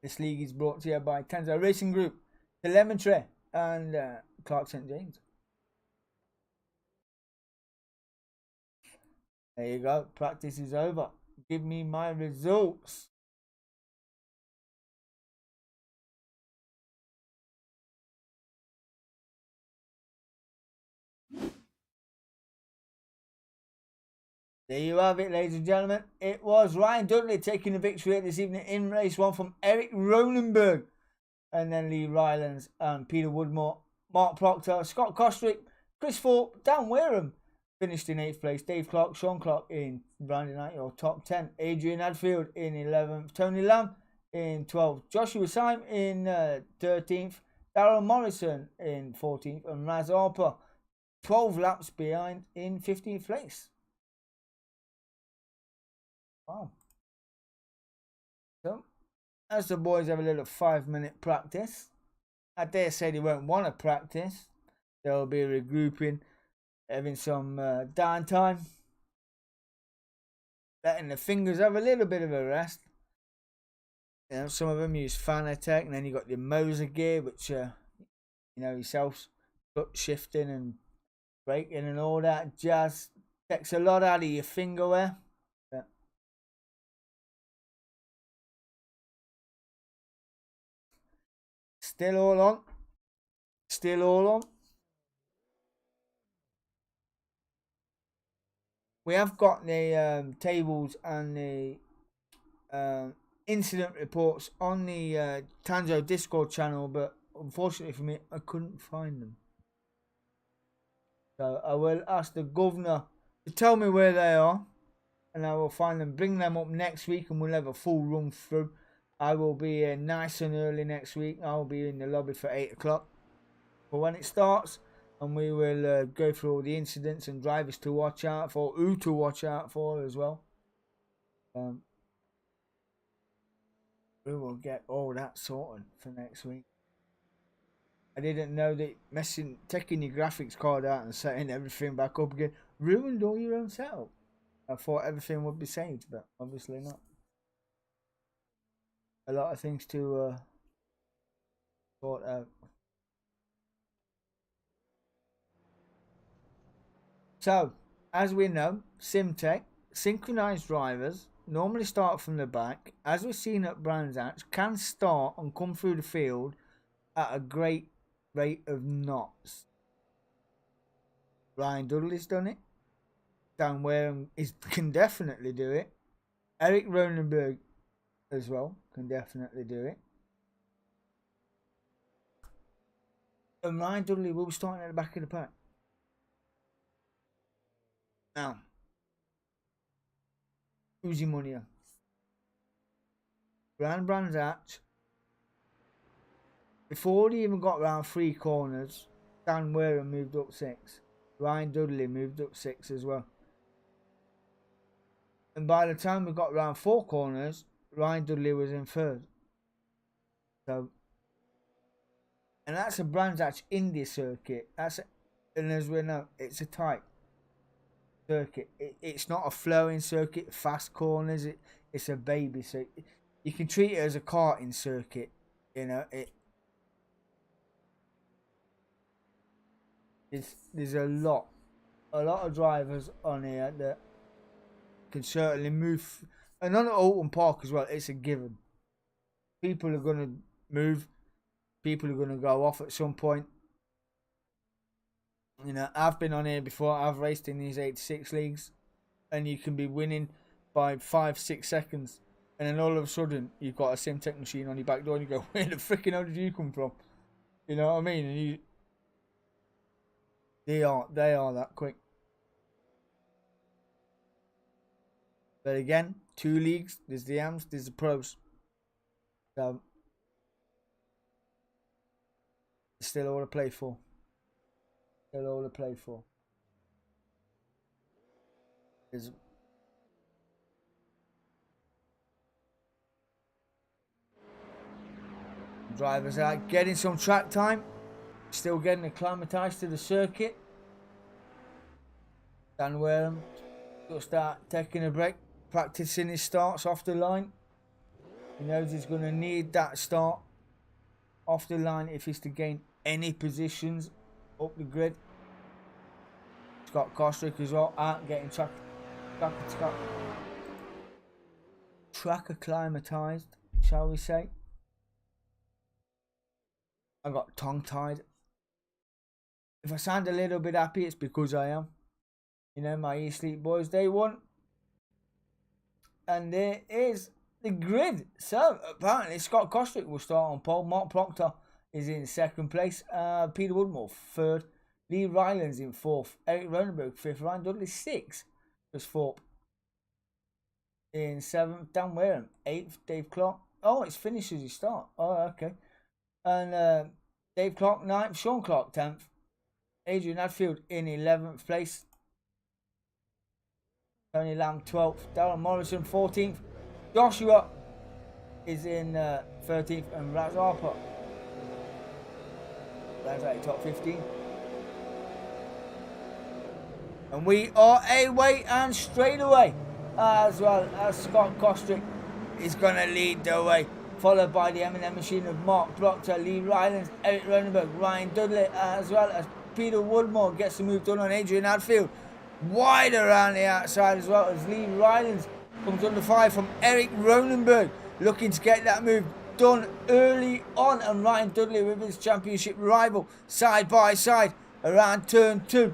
This league is brought to you by Tanso Racing Group, Telemetry, and Clark St. James. There you go. Practice is over. Give me my results. There you have it, ladies and gentlemen. It was Ryan Dudley taking the victory this evening in race 1 from Eric Ronenberg. And then Lee Rylands and Peter Woodmore, Mark Proctor, Scott Kostrick, Chris Thorpe, Dan Wareham finished in 8th place. Dave Clark, Sean Clark in rounding out your top 10. Adrian Hadfield in 11th. Tony Lamb in 12th. Joshua Syme in 13th. Darryl Morrison in 14th. And Raz Harper 12 laps behind in 15th place. Wow. So, as the boys have a little 5-minute practice, I dare say they won't want to practice. They'll be regrouping, having some downtime, letting the fingers have a little bit of a rest. You know, some of them use Fanatec, and then you got the Moser gear, which you know, yourself shifting and braking and all that jazz. Takes a lot out of your finger wear. Still all on. Still all on. We have got the tables and the incident reports on the Tanso Discord channel, but unfortunately for me, I couldn't find them. So I will ask the governor to tell me where they are, and I will find them, bring them up next week, and we'll have a full run through. I will be nice and early next week. I will be in the lobby for 8 o'clock for when it starts, and we will go through all the incidents and drivers to watch out for, who to watch out for as well. We will get all that sorted for next week. I didn't know that taking your graphics card out and setting everything back up again ruined all your own setup. I thought everything would be saved, but obviously not. A lot of things to sort out. So, as we know, Simtech, synchronized drivers, normally start from the back, as we've seen at Brands Hatch, can start and come through the field at a great rate of knots. Ryan Dudley's done it. Dan Wareham can definitely do it. Eric Ronenberg as well can definitely do it. And Ryan Dudley will be starting at the back of the pack. Now, who's your money on? Brands Hatch. Before he even got round 3 corners, Dan Wareham moved up 6. Ryan Dudley moved up 6 as well. And by the time we got round 4 corners, Ryan Dudley was in 3rd. So, and that's a Brands Hatch Indy circuit. And as we know, it's a tight circuit. It's not a flowing circuit, fast corners. It's a baby, so you can treat it as a karting circuit. You know, there's a lot of drivers on here that can certainly move, and on at Oulton Park as well. It's a given. People are gonna move. People are going to go off at some point. You know, I've been on here before. I've raced in these 86 leagues, and you can be winning by 5-6 seconds, and then all of a sudden you've got a Simtech machine on your back door, and you go, "Where the freaking hell did you come from?" You know what I mean? And they are that quick. But again, 2 leagues. There's the AMs, there's the pros. So still all to play for. Still all to play for. There's drivers out getting some track time. Still getting acclimatized to the circuit. Dan Wareham will start taking a break, practicing his starts off the line. He knows he's going to need that start off the line if he's to gain any positions up the grid. Scott Kostrick as well, out getting track acclimatized, shall we say. I got tongue-tied. If I sound a little bit happy, it's because I am. You know, my E-Sleep boys, they won. And there is the grid. So, apparently, Scott Kostrick will start on pole. Mark Proctor is in 2nd place. Peter Woodmore, 3rd. Lee Rylands in 4th. Eric Ronenberg, 5th. Ryan Dudley, 6th. Chris Thorpe in 7th. Dan Wareham, 8th. Dave Clark. Oh, it's finished as you start. Oh, okay. And Dave Clark, 9th. Sean Clark, 10th. Adrian Hadfield in 11th place. Tony Lamb, 12th. Darren Morrison, 14th. Joshua is in 13th. And Raz Harper, that's at top 15. And we are away and straight away, as well as Scott Kostrick is going to lead the way, followed by the M&M machine of Mark Proctor, Lee Rylands, Eric Ronenberg, Ryan Dudley, as well as Peter Woodmore gets the move done on Adrian Hadfield. Wide around the outside, as well as Lee Rylands comes under fire from Eric Ronenberg, looking to get that move done early on, and Ryan Dudley with his championship rival side by side around turn 2.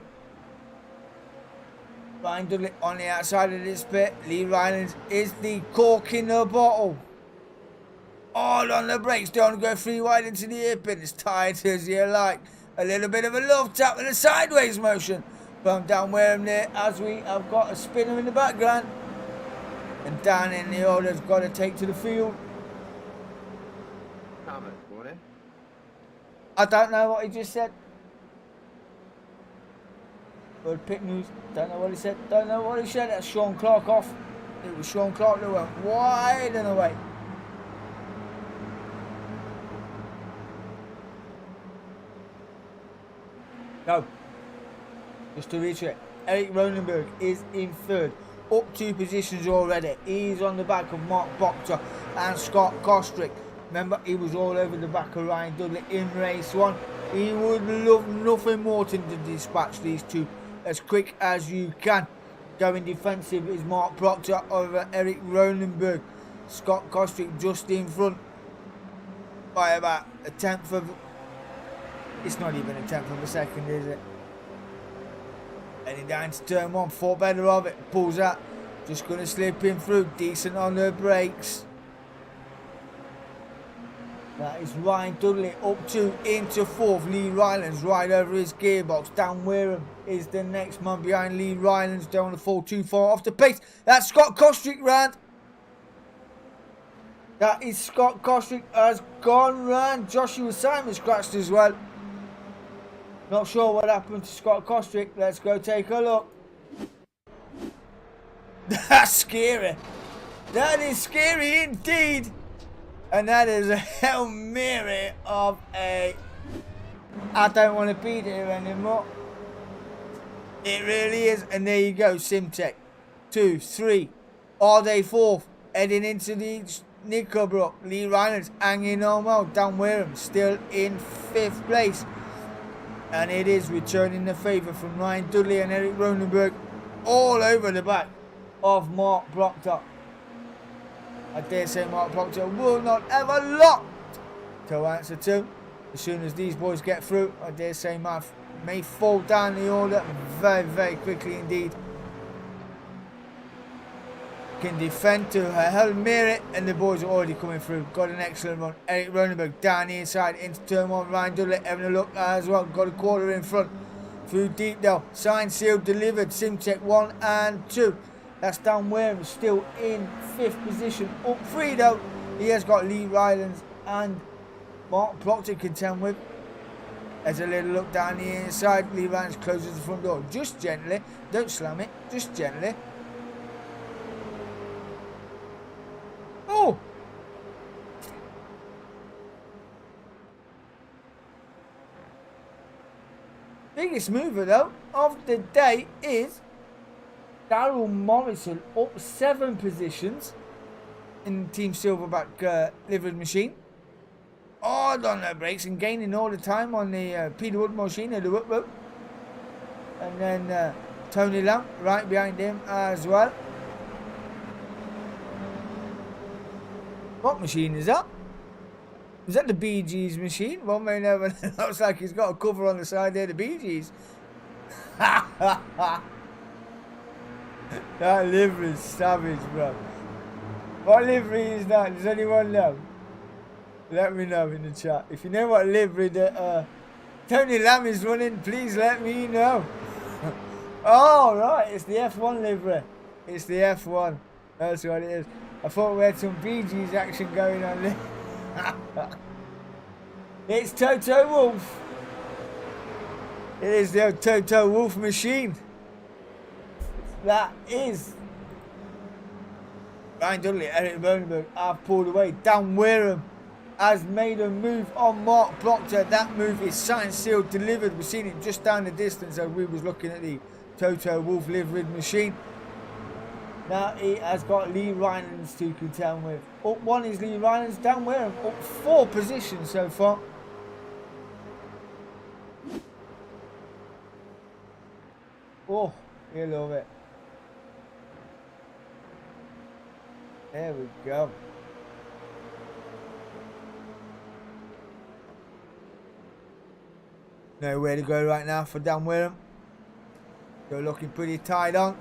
Ryan Dudley on the outside of this bit. Lee Rylands is the cork in the bottle. All on the brakes, don't go 3 wide into the hairpin, as tight as you like. A little bit of a love tap and a sideways motion from Dan Wareham there, as we have got a spinner in the background. And Dan in the order's got to take to the field. Morning. I don't know what he just said. Good pit news. Don't know what he said. Don't know what he said. That's Sean Clark off. It was Sean Clark that went wide and away. No. Just to reiterate, Eric Ronenberg is in 3rd. Up 2 positions already. He's on the back of Mark Proctor and Scott Kostrick. Remember, he was all over the back of Ryan Dudley in race 1. He would love nothing more than to dispatch these 2 as quick as you can. Going defensive is Mark Proctor over Eric Ronenberg. Scott Kostrick just in front by about a 10th of... It's not even a 10th of a second, is it? Heading down to turn 1, thought better of it. Pulls out. Just going to slip in through. Decent on the brakes. That is Ryan Dudley up 2 into 4th. Lee Rylands right over his gearbox. Dan Wareham is the next man behind Lee Rylands. Don't want to fall too far off the pace. That's Scott Kostrick round. That is Scott Kostrick has gone round. Joshua Simon scratched as well. Not sure what happened to Scott Kostrick. Let's go take a look. That's scary. That is scary indeed. And that is a Hail Mary of a... I don't want to be there anymore. It really is. And there you go, Simtech. 2, 3. Are they 4th? Heading into the Nickelbrook. Lee Rylands hanging on well. Dan Wareham still in 5th place. And it is returning the favour from Ryan Dudley and Eric Ronenberg. All over the back of Mark Proctor. I dare say Mark Proctor will not have a lot Toe answer 2. As soon as these boys get through, I dare say may fall down the order very, very quickly indeed. Can defend to Helmere, and the boys are already coming through. Got an excellent run. Eric Ronenberg down the inside into turn 1. Ryan Dudley having a look as well. Got a quarter in front. Through Deepdale. Signed, sealed, delivered. Simcheck 1 and 2. That's Dan Wareham still in 5th position. Up 3 though. He has got Lee Rylands and Mark Proctor to contend with. As a little look down the inside. Lee Rylands closes the front door. Just gently. Don't slam it. Just gently. Oh! Biggest mover though of the day is Daryl Morrison, up 7 positions in Team Silverback livered machine. Hard on the brakes and gaining all the time on the Peter Wood machine of the Whoop Whoop. And then Tony Lamb right behind him as well. What machine is that? Is that the Bee Gees machine? One may never know. Looks like he's got a cover on the side there, the Bee Gees. That livery is savage, bro. What livery is that? Does anyone know? Let me know in the chat. If you know what livery that Tony Lamb is running, please let me know. Oh, right. It's the F1 livery. It's the F1. That's what it is. I thought we had some Bee Gees action going on there. It's Toto Wolff. It is the Toto Wolff machine. That is Ryan Dudley, Eric Ronenberg have pulled away. Dan Wareham has made a move on Mark Proctor. That move is signed, sealed, delivered. We've seen it just down the distance as we was looking at the Toto Wolff liveried machine. Now he has got Lee Rylands to contend with. Up 1 is Lee Rylands. Dan Wareham up 4 positions so far. Oh, you love it. There we go. Nowhere to go right now for Dan Wareham. They're looking pretty tied on.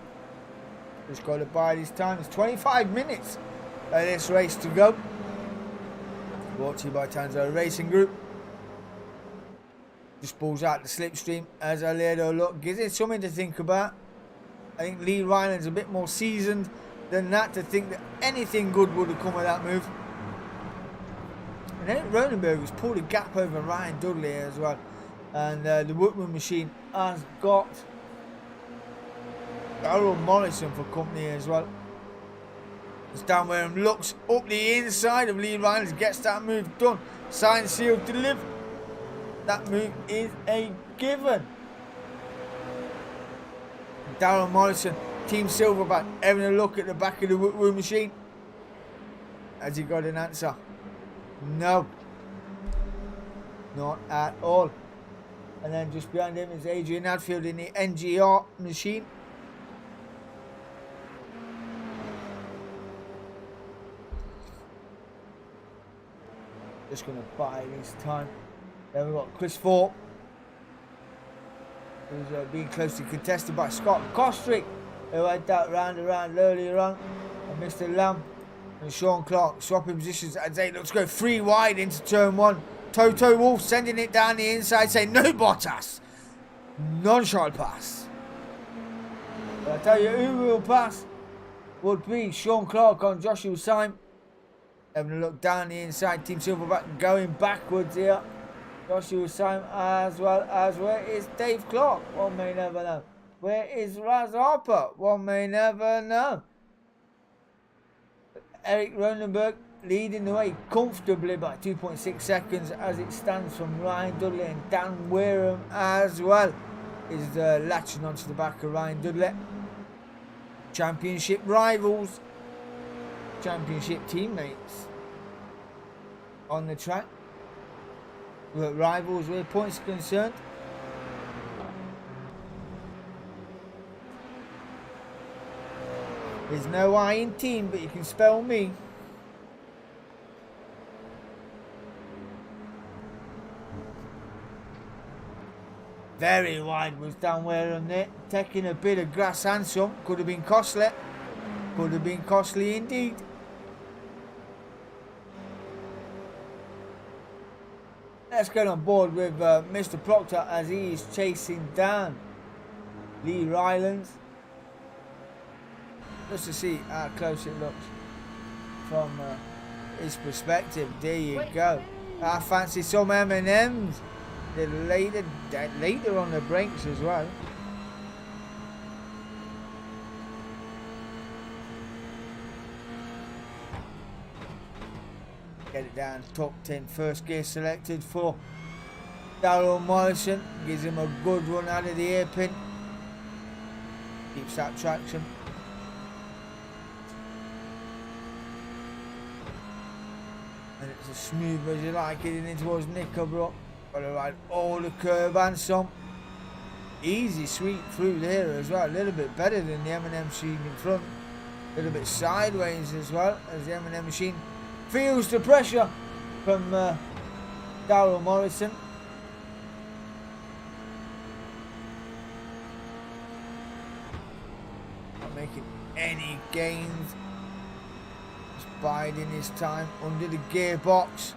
Just got to bide his time. It's 25 minutes of this race to go. Brought to you by Tanso Racing Group. Just pulls out the slipstream as a little look. Gives it something to think about. I think Lee Ryland's a bit more seasoned than that to think that anything good would have come of that move. And Eric Ronenberg has pulled a gap over Ryan Dudley as well. And the Woodman machine has got Daryl Morrison for company as well. As Dan Wareham looks up the inside of Lee Rylands, gets that move done. Signed, sealed, delivered. That move is a given. Daryl Morrison, Team Silverback, having a look at the back of the Woodman machine. Has he got an answer? No. Not at all. And then just behind him is Adrian Hadfield in the NGR machine. Just going to buy this time. Then we've got Chris Fort, who's being closely contested by Scott Kostrick, who had that round earlier on. And Mr. Lamb and Sean Clark swapping positions as they look to go 3 wide into turn 1. Toto Wolff sending it down the inside, saying no Bottas. None shall pass. But I tell you who will pass would be Sean Clark on Joshua Syme. Having a look down the inside, Team Silverback going backwards here. Joshua Syme as well as where is Dave Clark? One may never know. Where is Raz Harper? One may never know. Eric Ronenberg leading the way comfortably by 2.6 seconds as it stands from Ryan Dudley, and Dan Wareham as well is latching onto the back of Ryan Dudley. Championship rivals, championship teammates on the track. But rivals where points are concerned. There's no I in team, but you can spell me. Very wide was Dan Wareham there, taking a bit of grass and some. Could have been costly. Could have been costly indeed. Let's get on board with Mr. Proctor as he is chasing down Lee Rylands. Just to see how close it looks from his perspective. There you go. I fancy some M&Ms. They're later on the brakes as well. Get it down, top 10, first gear selected for Darryl Morrison. Gives him a good run out of the hairpin. Keeps that traction. And it's as smooth as you like it in towards Knickerbrook. Got to ride all the curb and some. Easy sweep through there as well. A little bit better than the M&M machine in front. A little bit sideways as well as the M&M machine feels the pressure from Darryl Morrison. Not making any gains. Just biding his time under the gearbox.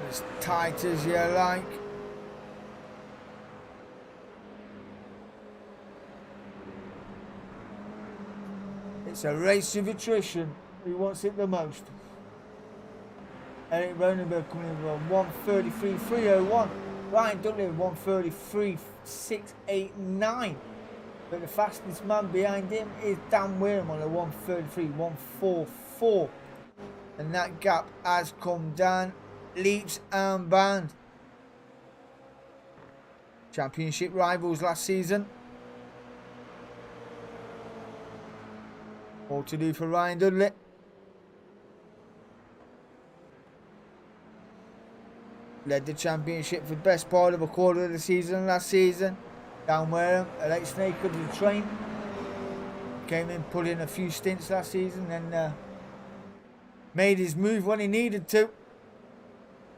As tight as you like. It's a race of attrition. Who wants it the most? Eric Ronenberg coming in with 1:33.301. Ryan Dudley with 1:33.689. But the fastest man behind him is Dan Wareham on a 1:33.144. And that gap has come down leaps and bounds. Championship rivals last season. All to do for Ryan Dudley. Led the championship for the best part of a quarter of the season last season. Dan Wareham, a late snake of the train. Came in, put in a few stints last season and made his move when he needed to.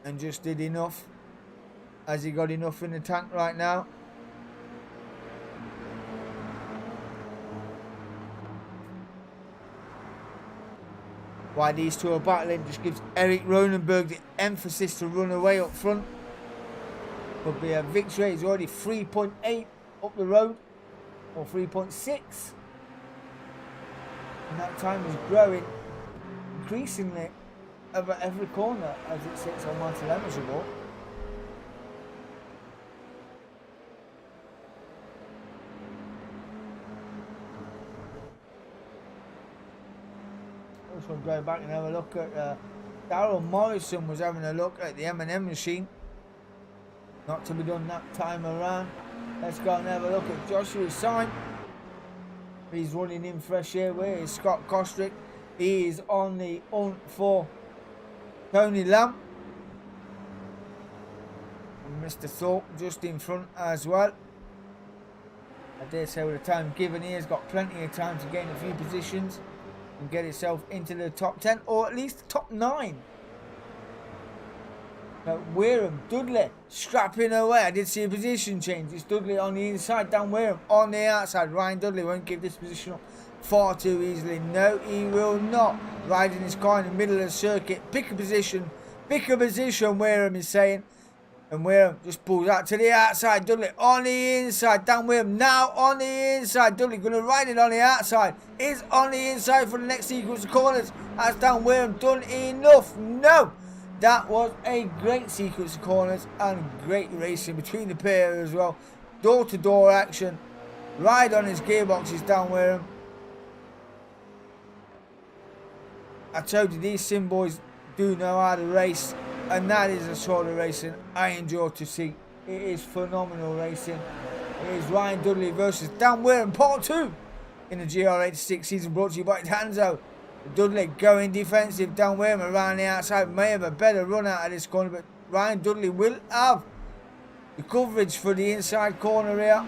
And just did enough. Has he got enough in the tank right now? Why these two are battling just gives Eric Ronenberg the emphasis to run away up front. Could be a victory. He's already 3.8 up the road, or 3.6. And that time is growing increasingly over every corner as it sits on my telemetry board. Also go back and have a look at Darryl Morrison was having a look at the M&M machine. Not to be done that time around. Let's go and have a look at Joshua Syme. He's running in fresh air. Where is Scott Kostrick? He is on the hunt for Tony Lamb. And Mr. Thorpe just in front as well. I dare say with the time given here, he's got plenty of time to gain a few positions and get himself into the top 10 or at least the top 9. Now Wareham, Dudley strapping away. I did see a position change. It's Dudley on the inside, Dan Wareham on the outside. Ryan Dudley won't give this position up far too easily. No, he will not. Riding his car in the middle of the circuit. Pick a position, Wareham is saying. And Wareham just pulls out to the outside. Dudley on the inside. Dan Wareham now on the inside. Dudley going to ride it on the outside. Is on the inside for the next sequence of corners. Has Dan Wareham done enough? No. That was a great sequence of corners and great racing between the pair as well. Door-to-door action. Ride on his gearboxes, Dan Wareham. I told you these sim boys do know how to race. And that is the sort of racing I enjoy to see. It is phenomenal racing. It is Ryan Dudley versus Dan Wareham part 2 in the Gr86 season, brought to you by Tanso. Dudley going defensive. Dan Wareham around the outside may have a better run out of this corner, but Ryan Dudley will have the coverage for the inside corner here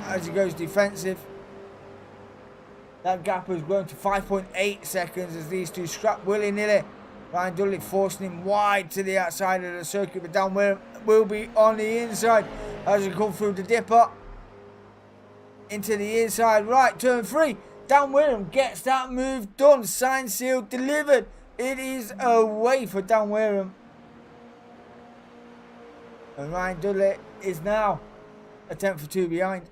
as he goes defensive. That gap has grown to 5.8 seconds as these two scrap willy-nilly. Ryan Dudley forcing him wide to the outside of the circuit, but Dan Wareham will be on the inside as we come through the dipper. Into the inside right, turn 3. Dan Wareham gets that move done. Signed, sealed, delivered. It is away for Dan Wareham. And Ryan Dudley is now a 10th for 2 behind.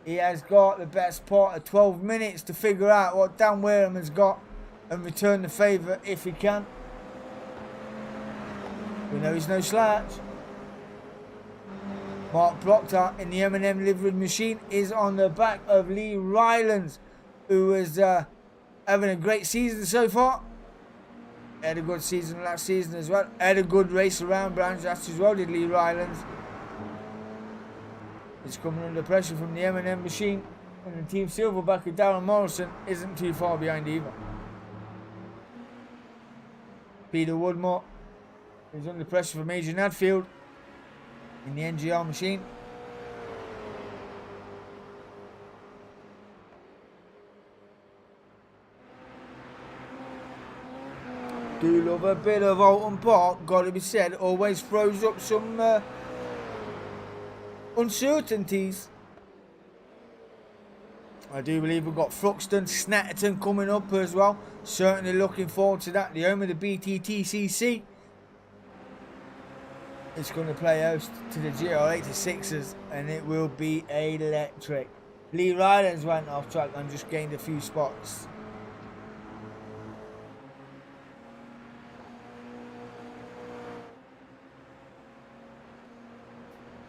He has got the best part of 12 minutes to figure out what Dan Wareham has got and return the favour if he can. We know he's no slouch. Mark Proctor in the M&M liveried machine is on the back of Lee Rylands, who is having a great season so far. Had a good season last season as well. Had a good race around Brands Hatch as well, did Lee Rylands. He's coming under pressure from the M&M machine, and the Team Silverback of Darren Morrison isn't too far behind either. Peter Woodmore is under pressure from Adrian Hadfield in the NGR machine. Do love a bit of Oulton Park, gotta be said. Always throws up some uncertainties. I do believe we've got Thruxton, Snetterton coming up as well. Certainly looking forward to that. The home of the BTTCC. It's going to play host to the Gr86s, and it will be electric. Lee Rylands went off track and just gained a few spots.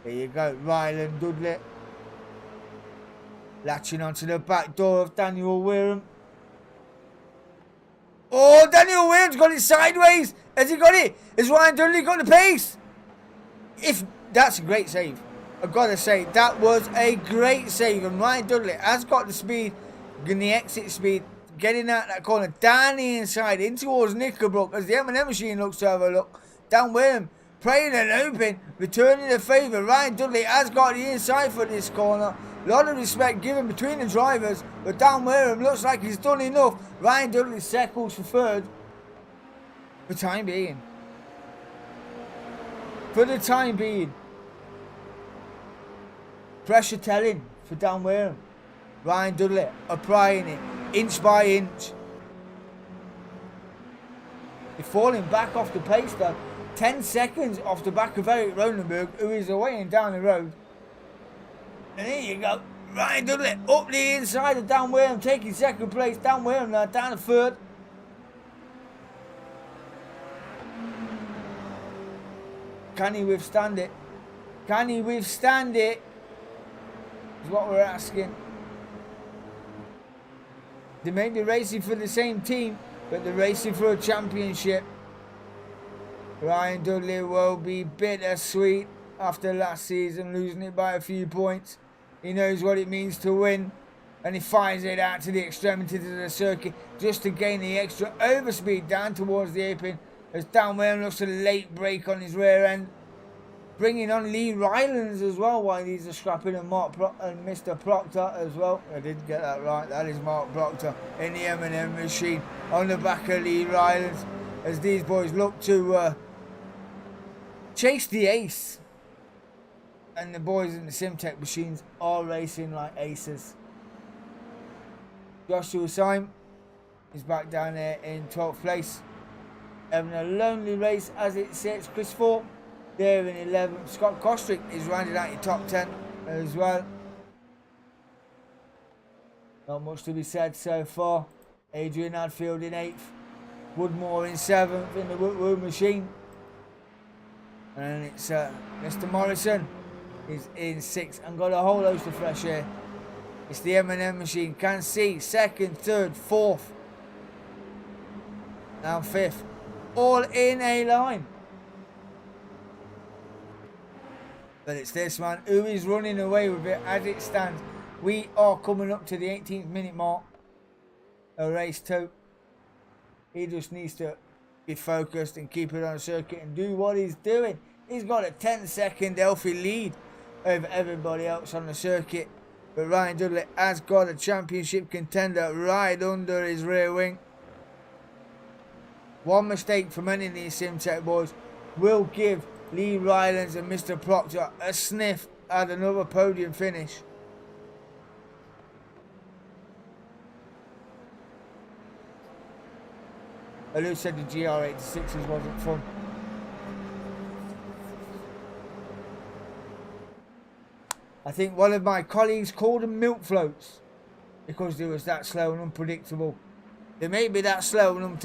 There you go, Ryland Dudley. Latching onto the back door of Daniel Wareham. Oh, Daniel Wareham's got it sideways. Has he got it? Has Ryan Dudley got the pace? If that's a great save. I've got to say, that was a great save. And Ryan Dudley has got the speed, and the exit speed, getting out that corner, down the inside, in towards Knickerbrook, as the M&M machine looks to have a look. Dan Wareham praying and hoping, returning the favour. Ryan Dudley has got the inside for this corner. A lot of respect given between the drivers, but Dan Wareham looks like he's done enough. Ryan Dudley settles for third. For the time being. For the time being. Pressure telling for Dan Wareham. Ryan Dudley applying it inch by inch. He's falling back off the pace though. 10 seconds off the back of Eric Ronenberg, who is away and down the road. And here you go. Ryan Dudley up the inside of Dan Wareham, taking second place. Dan Wareham now down to third. Can he withstand it? Can he withstand it? Is what we're asking. They may be racing for the same team, but they're racing for a championship. Ryan Dudley will be bittersweet after last season, losing it by a few points. He knows what it means to win, and he fires it out to the extremities of the circuit just to gain the extra overspeed down towards the apron as Dan Wareham looks at a late break on his rear end. Bringing on Lee Rylands as well while he's scrapping, and Mr. Proctor as well. I did get that right. That is Mark Proctor in the M&M machine on the back of Lee Rylands as these boys look to chase the ace. And the boys in the Simtech machines are racing like aces. Joshua Syme is back down there in 12th place. Having a lonely race as it sits. Chris Ford there in 11th. Scott Kostrick is rounded out in top 10 as well. Not much to be said so far. Adrian Hadfield in 8th. Woodmore in 7th in the Woodwoo machine. And it's Mr. Morrison is in 6th and got a whole host of fresh air. It's the M&M machine. Can see 2nd, 3rd, 4th and 5th. All in a line. But it's this man who is running away with it as it stands. We are coming up to the 18th minute mark of race 2. He just needs to be focused and keep it on the circuit and do what he's doing. He's got a 10-second healthy lead over everybody else on the circuit. But Ryan Dudley has got a championship contender right under his rear wing. One mistake from any of these Simtech boys will give Lee Rylands and Mr. Proctor a sniff at another podium finish. Who said the GR86s wasn't fun? I think one of my colleagues called them milk floats because they was that slow and unpredictable. They may be that slow and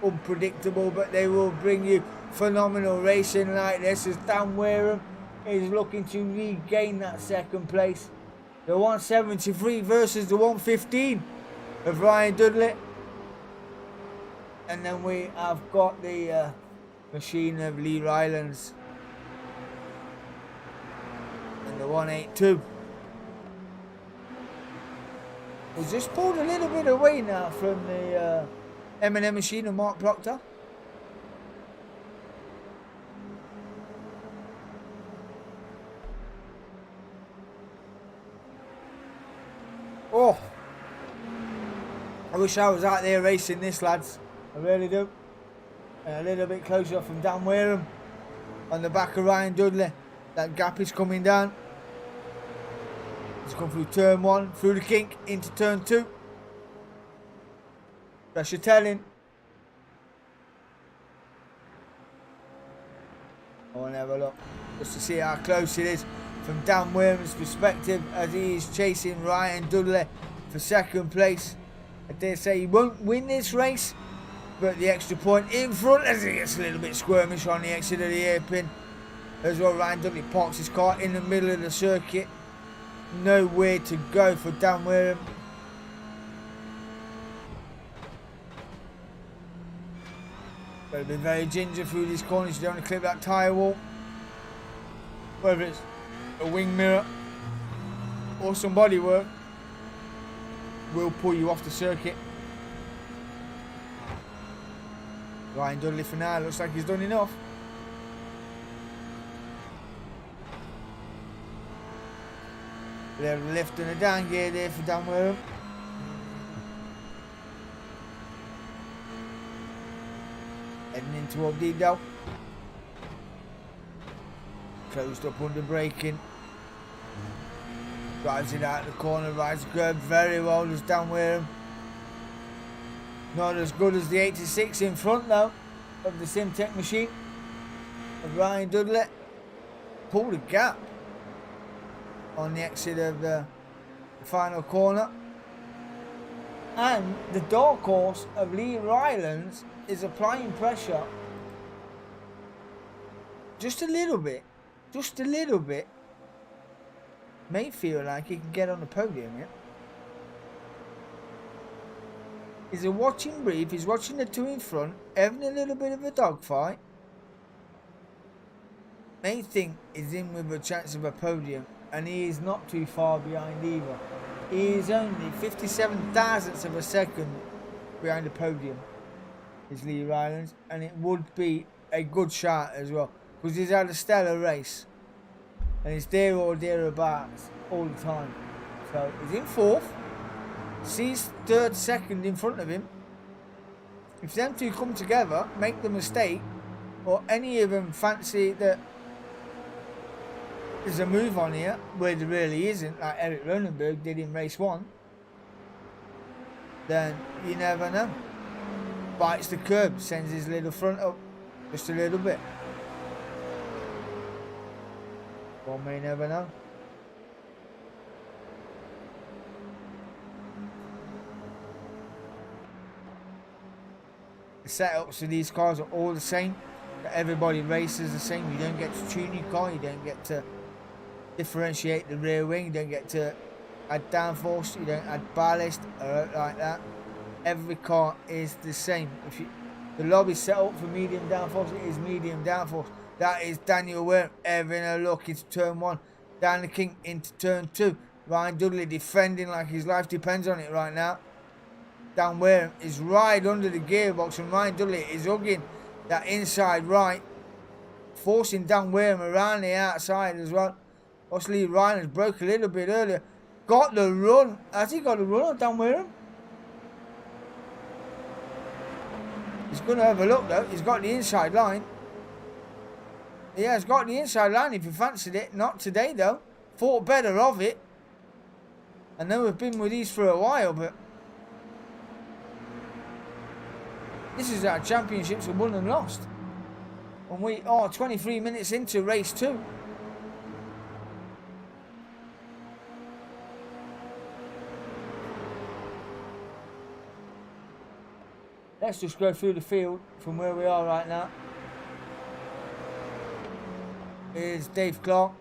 unpredictable, but they will bring you phenomenal racing like this, as Dan Wareham is looking to regain that second place. The 173 versus the 115 of Ryan Dudley. And then we have got the machine of Lee Rylands and the 182. He's just pulled a little bit away now from the M&M machine of Mark Proctor. Oh, I wish I was out there racing this, lads. I really do. And a little bit closer from Dan Wareham on the back of Ryan Dudley. That gap is coming down. It's come through turn 1, through the kink, into turn 2. Pressure telling. I want to have a look just to see how close it is from Dan Wareham's perspective as he is chasing Ryan Dudley for second place. I dare say he won't win this race, but the extra point in front as he gets a little bit squirmish on the exit of the hairpin. As well, Ryan Dudley parks his car in the middle of the circuit. Nowhere to go for Dan Wareham. Got to be very ginger through these corners. You don't want to clip that tyre wall. Whether it's a wing mirror or some bodywork, will pull you off the circuit. Ryan Dudley for now looks like he's done enough. Little lift and a down gear there for Dan Wareham. Heading into Obdido. Closed up under braking. Drives it out of the corner, rides the curb very well as Dan Wareham. Not as good as the 86 in front though of the Simtech machine of Ryan Dudley. Pulled a gap on the exit of the final corner. And the dark horse of Lee Rylands is applying pressure just a little bit. Just a little bit. May feel like he can get on the podium, yeah? He's a watching brief. He's watching the two in front, having a little bit of a dogfight. May think he's in with a chance of a podium, and he is not too far behind either. He is only 57 thousandths of a second behind the podium, is Lee Rylands, and it would be a good shot as well, because he's had a stellar race, and he's there or thereabouts all the time. So he's in fourth. Sees third, second in front of him. If them two come together, make the mistake, or any of them fancy that there's a move on here where there really isn't, like Eric Ronenberg did in race 1, then you never know. Bites the curb, sends his little front up just a little bit. One may never know. The setups for these cars are all the same. Everybody races the same. You don't get to tune your car. You don't get to differentiate the rear wing. You don't get to add downforce. You don't add ballast or like that. Every car is the same. If the lobby set up for medium downforce, it is medium downforce. That is Daniel Wareham having a look into turn 1. Down the kink into turn 2. Ryan Dudley defending like his life depends on it right now. Dan Wareham is right under the gearbox, and Ryan Dudley is hugging that inside right, forcing Dan Wareham around the outside as well. Obviously Ryan has broke a little bit earlier. Got the run. Has he got the run on Dan Wareham? He's going to have a look though. He's got the inside line. He has got the inside line if he fancied it. Not today though. Thought better of it. I know we've been with these for a while, but this is our championships we won and lost. And we are 23 minutes into race 2. Let's just go through the field from where we are right now. Is Dave Clark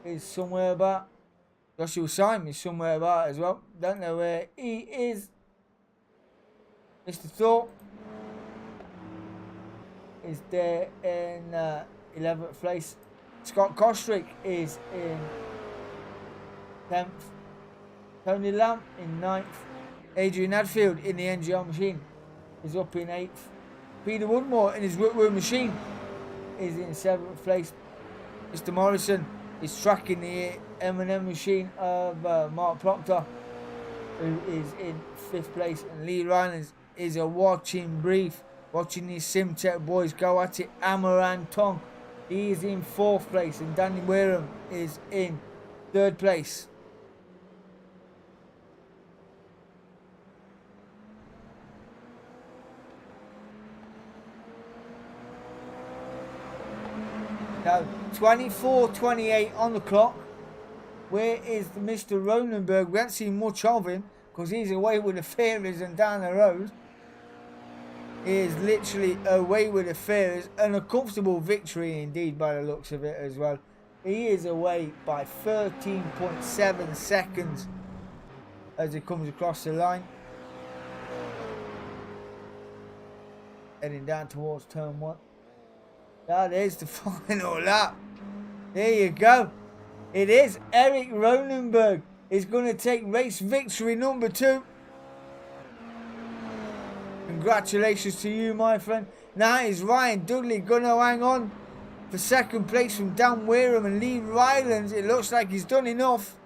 is somewhere about. Joshua Simon is somewhere about as well. Don't know where he is. Mr. Thorpe is there in 11th place. Scott Kostrick is in 10th. Tony Lamb in 9th. Adrian Hadfield in the NGR machine is up in 8th. Peter Woodmore in his Whitworth machine is in 7th place. Mr. Morrison is tracking the M&M machine of Mark Proctor, who is in 5th place. And Lee Rylance is a watching brief, watching these Simtech boys go at it. Amaran Tong, he is in 4th place. And Danny Wareham is in 3rd place. Now, 24:28 on the clock. Where is Mr. Ronenberg? We haven't seen much of him because he's away with the fairies and down the road. He is literally away with the fairies, and a comfortable victory indeed by the looks of it as well. He is away by 13.7 seconds as he comes across the line. Heading down towards turn 1. That is the final lap. There you go. It is Eric Ronenberg is going to take race victory number 2. Congratulations to you, my friend. Now is Ryan Dudley going to hang on for 2nd place from Dan Wareham and Lee Rylance. It looks like he's done enough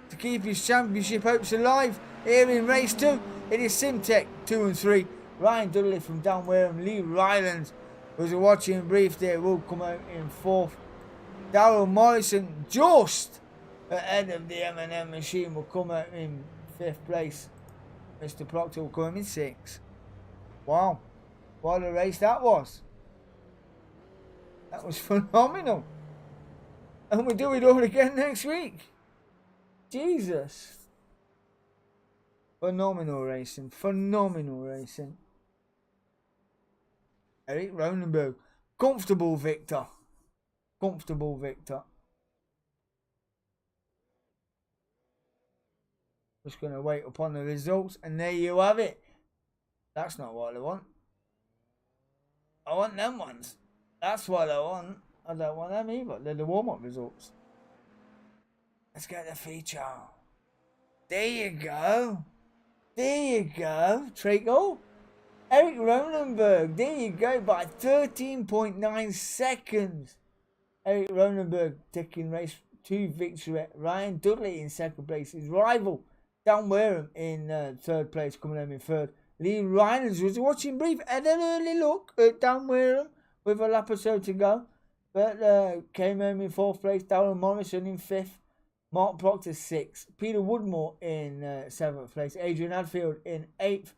to keep his championship hopes alive here in race 2. It is Simtech 2 and 3. Ryan Dudley from Dan Wareham, Lee Rylance was a watching brief there, will come out in 4th. Darryl Morrison just ahead of the M&M machine will come out in 5th place. Mr. Proctor will come in 6th. Wow, what a race that was. That was phenomenal. And we'll do it all again next week. Jesus. Phenomenal racing, phenomenal racing. Eric Ronenberg, comfortable victor. Comfortable victor. Just going to wait upon the results, and there you have it. That's not what I want. I want them ones. That's what I want. I don't want them either. They're the warm-up results. Let's get the feature. There you go. There you go. Treacle. Eric Ronenberg, there you go, by 13.9 seconds. Eric Ronenberg taking race 2 victory. Ryan Dudley in 2nd place. His rival, Dan Wareham, in 3rd place, coming home in 3rd. Lee Rylance was watching brief. Had an early look at Dan Wareham with a lap or so to go. But came home in 4th place. Darryl Morrison in 5th. Mark Proctor 6th. Peter Woodmore in 7th place. Adrian Hadfield in 8th.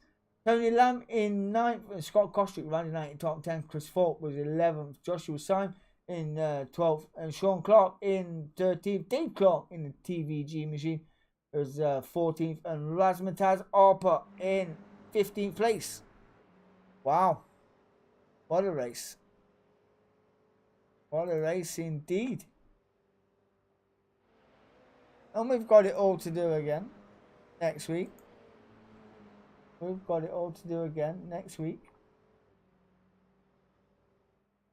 Tony Lamb in 9th, and Scott Kostrick rounding out in top 10. Chris Thorpe was 11th. Joshua Simon in 12th, and Sean Clark in 13th. Dave Clark in the TVG machine was 14th, and Razmataz Harper in 15th place. Wow, what a race! What a race indeed! And we've got it all to do again next week. We've got it all to do again next week.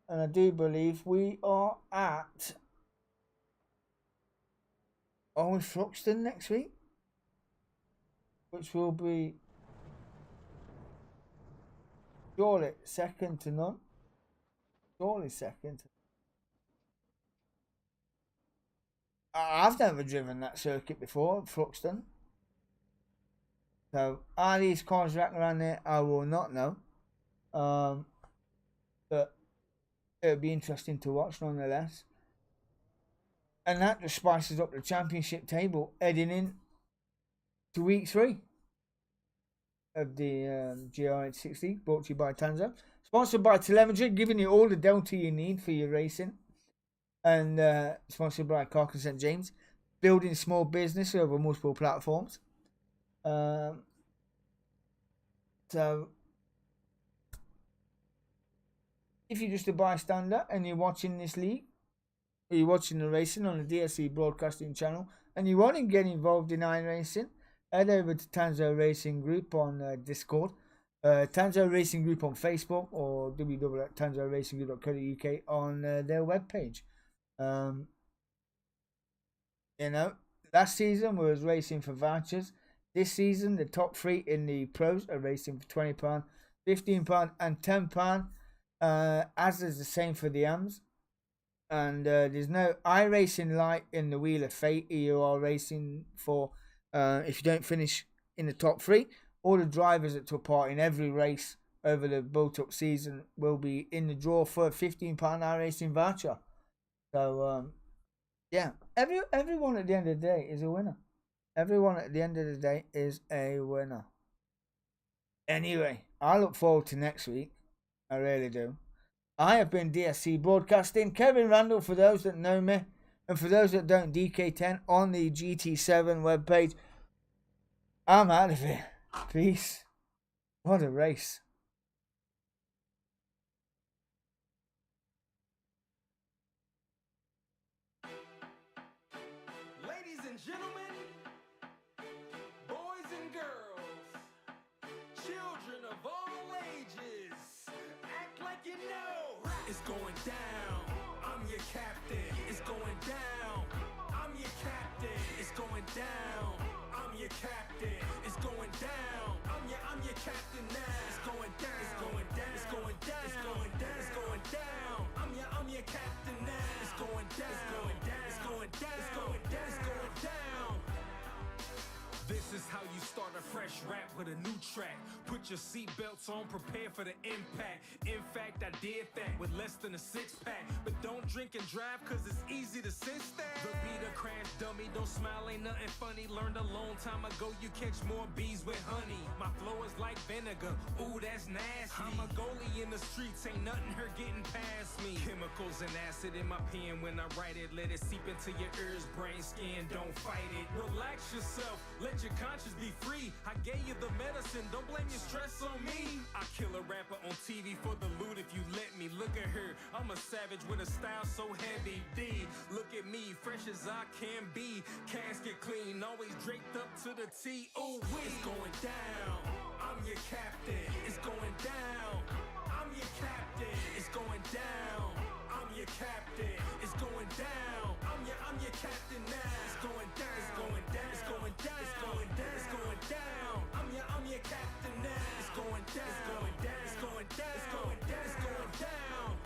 And I do believe we are at Thruxton next week, which will be surely second to none. Surely second to I've never driven that circuit before, Thruxton. So, are these cars racking around there? I will not know. But it'll be interesting to watch nonetheless. And that just spices up the championship table heading in to week 3 of the Gr86 League, brought to you by Tanso. Sponsored by Telemetry, giving you all the delta you need for your racing. And sponsored by Carcass St. James, building small business over multiple platforms. So, if you're just a bystander and you're watching this league, or you're watching the racing on the DSC broadcasting channel, and you want to get involved in iRacing, head over to Tanso Racing Group on Discord, Tanso Racing Group on Facebook, or www.tansoracing.co.uk on their webpage. You know, last season we was racing for vouchers. This season, the top 3 in the pros are racing for £20, £15, and £10. As is the same for the AMs. And there's no iRacing light in the Wheel of Fate. You are racing for, if you don't finish in the top 3, all the drivers that took part in every race over the built-up season will be in the draw for a £15 iRacing voucher. So, yeah, everyone at the end of the day is a winner. Everyone at the end of the day is a winner. Anyway, I look forward to next week. I really do. I have been DSC Broadcasting, Kevin Randall for those that know me, and for those that don't, DK10 on the GT7 webpage. I'm out of here. Peace. What a race. Ladies and gentlemen, boys and girls, children of all ages, act like you know it's going down. I'm your captain. It's going down. I'm your captain. It's going down. I'm your captain. It's going down. I'm your captain now. It's going down. It's going down. It's going down. It's going down. It's going down. I'm your captain now. It's going down. It's going down. It's going down. It's going down. It's going down. This is how you start a fresh rap with a new track. Put your seatbelts on, prepare for the impact. In fact, I did that with less than a 6-pack. But don't drink and drive, cause it's easy to sense that. The beat a crash dummy, don't smile, ain't nothing funny. Learned a long time ago, you catch more bees with honey. My flow is like vinegar, ooh, that's nasty. I'm a goalie in the streets, ain't nothing her getting past me. Chemicals and acid in my pen when I write it. Let it seep into your ears, brain, skin, don't fight it. Relax yourself, let your conscience be free. I gave you the medicine, don't blame your stress on me. I kill a rapper on TV for the loot if you let me. Look at her, I'm a savage with a style so heavy. D, look at me, fresh as I can be. Casket clean, always draped up to the T. Oh, it's going down. I'm your captain. It's going down. I'm your captain. It's going down. I'm your captain. It's going down. I'm your captain now. It's going down. It's going down. It's going down. It's going down. It's going down. I'm your captain now. It's going down. It's going down. It's going down. It's going down. It's going down.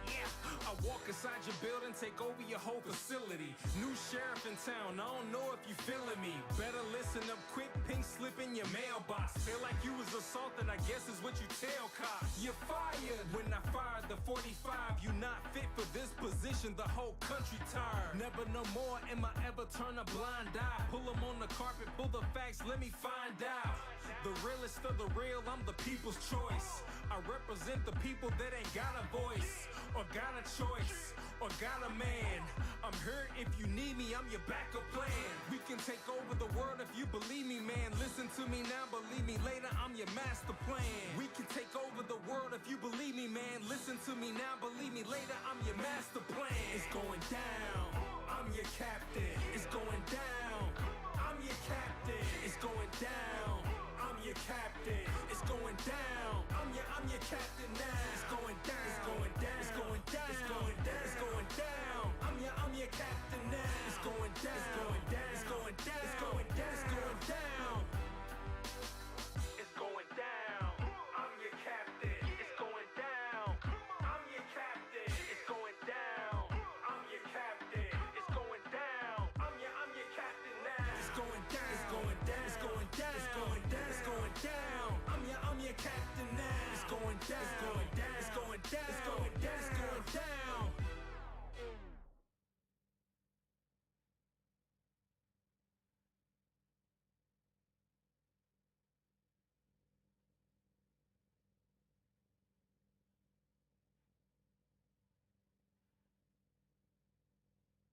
Yeah. I walk inside your building, take over your whole facility. New sheriff in town, I don't know if you feeling me. Better listen up quick, pink slip in your mailbox. Feel like you was assaulted, I guess is what you tell cops. You're fired. When I fired the 45, you not fit for this position, the whole country tired. Never no more am I ever turn a blind eye. Pull them on the carpet, pull the facts, let me find out. The realest of the real, I'm the people's choice. I represent the people that ain't got a voice, or got a choice, or got a man. I'm here if you need me, I'm your backup plan. We can take over the world if you believe me, man. Listen to me now, believe me later, I'm your master plan. We can take over the world if you believe me, man. Listen to me now, believe me later, I'm your master plan. It's going down. I'm your captain. It's going down. I'm your captain. It's going down. I'm your captain. It's going down. I'm your captain now. It's going down. It's going down. It's going down. It's going down. It's going down. I'm your captain now. It's going down. It's going down. It's going down. It's going down. It's going down. It's going down. I'm your captain. It's going down. I'm your captain. It's going down. I'm your captain. It's going down. I'm your captain now. It's going down. It's going down. It's going down. It's going down. It's going down. I'm your captain now. It's going down.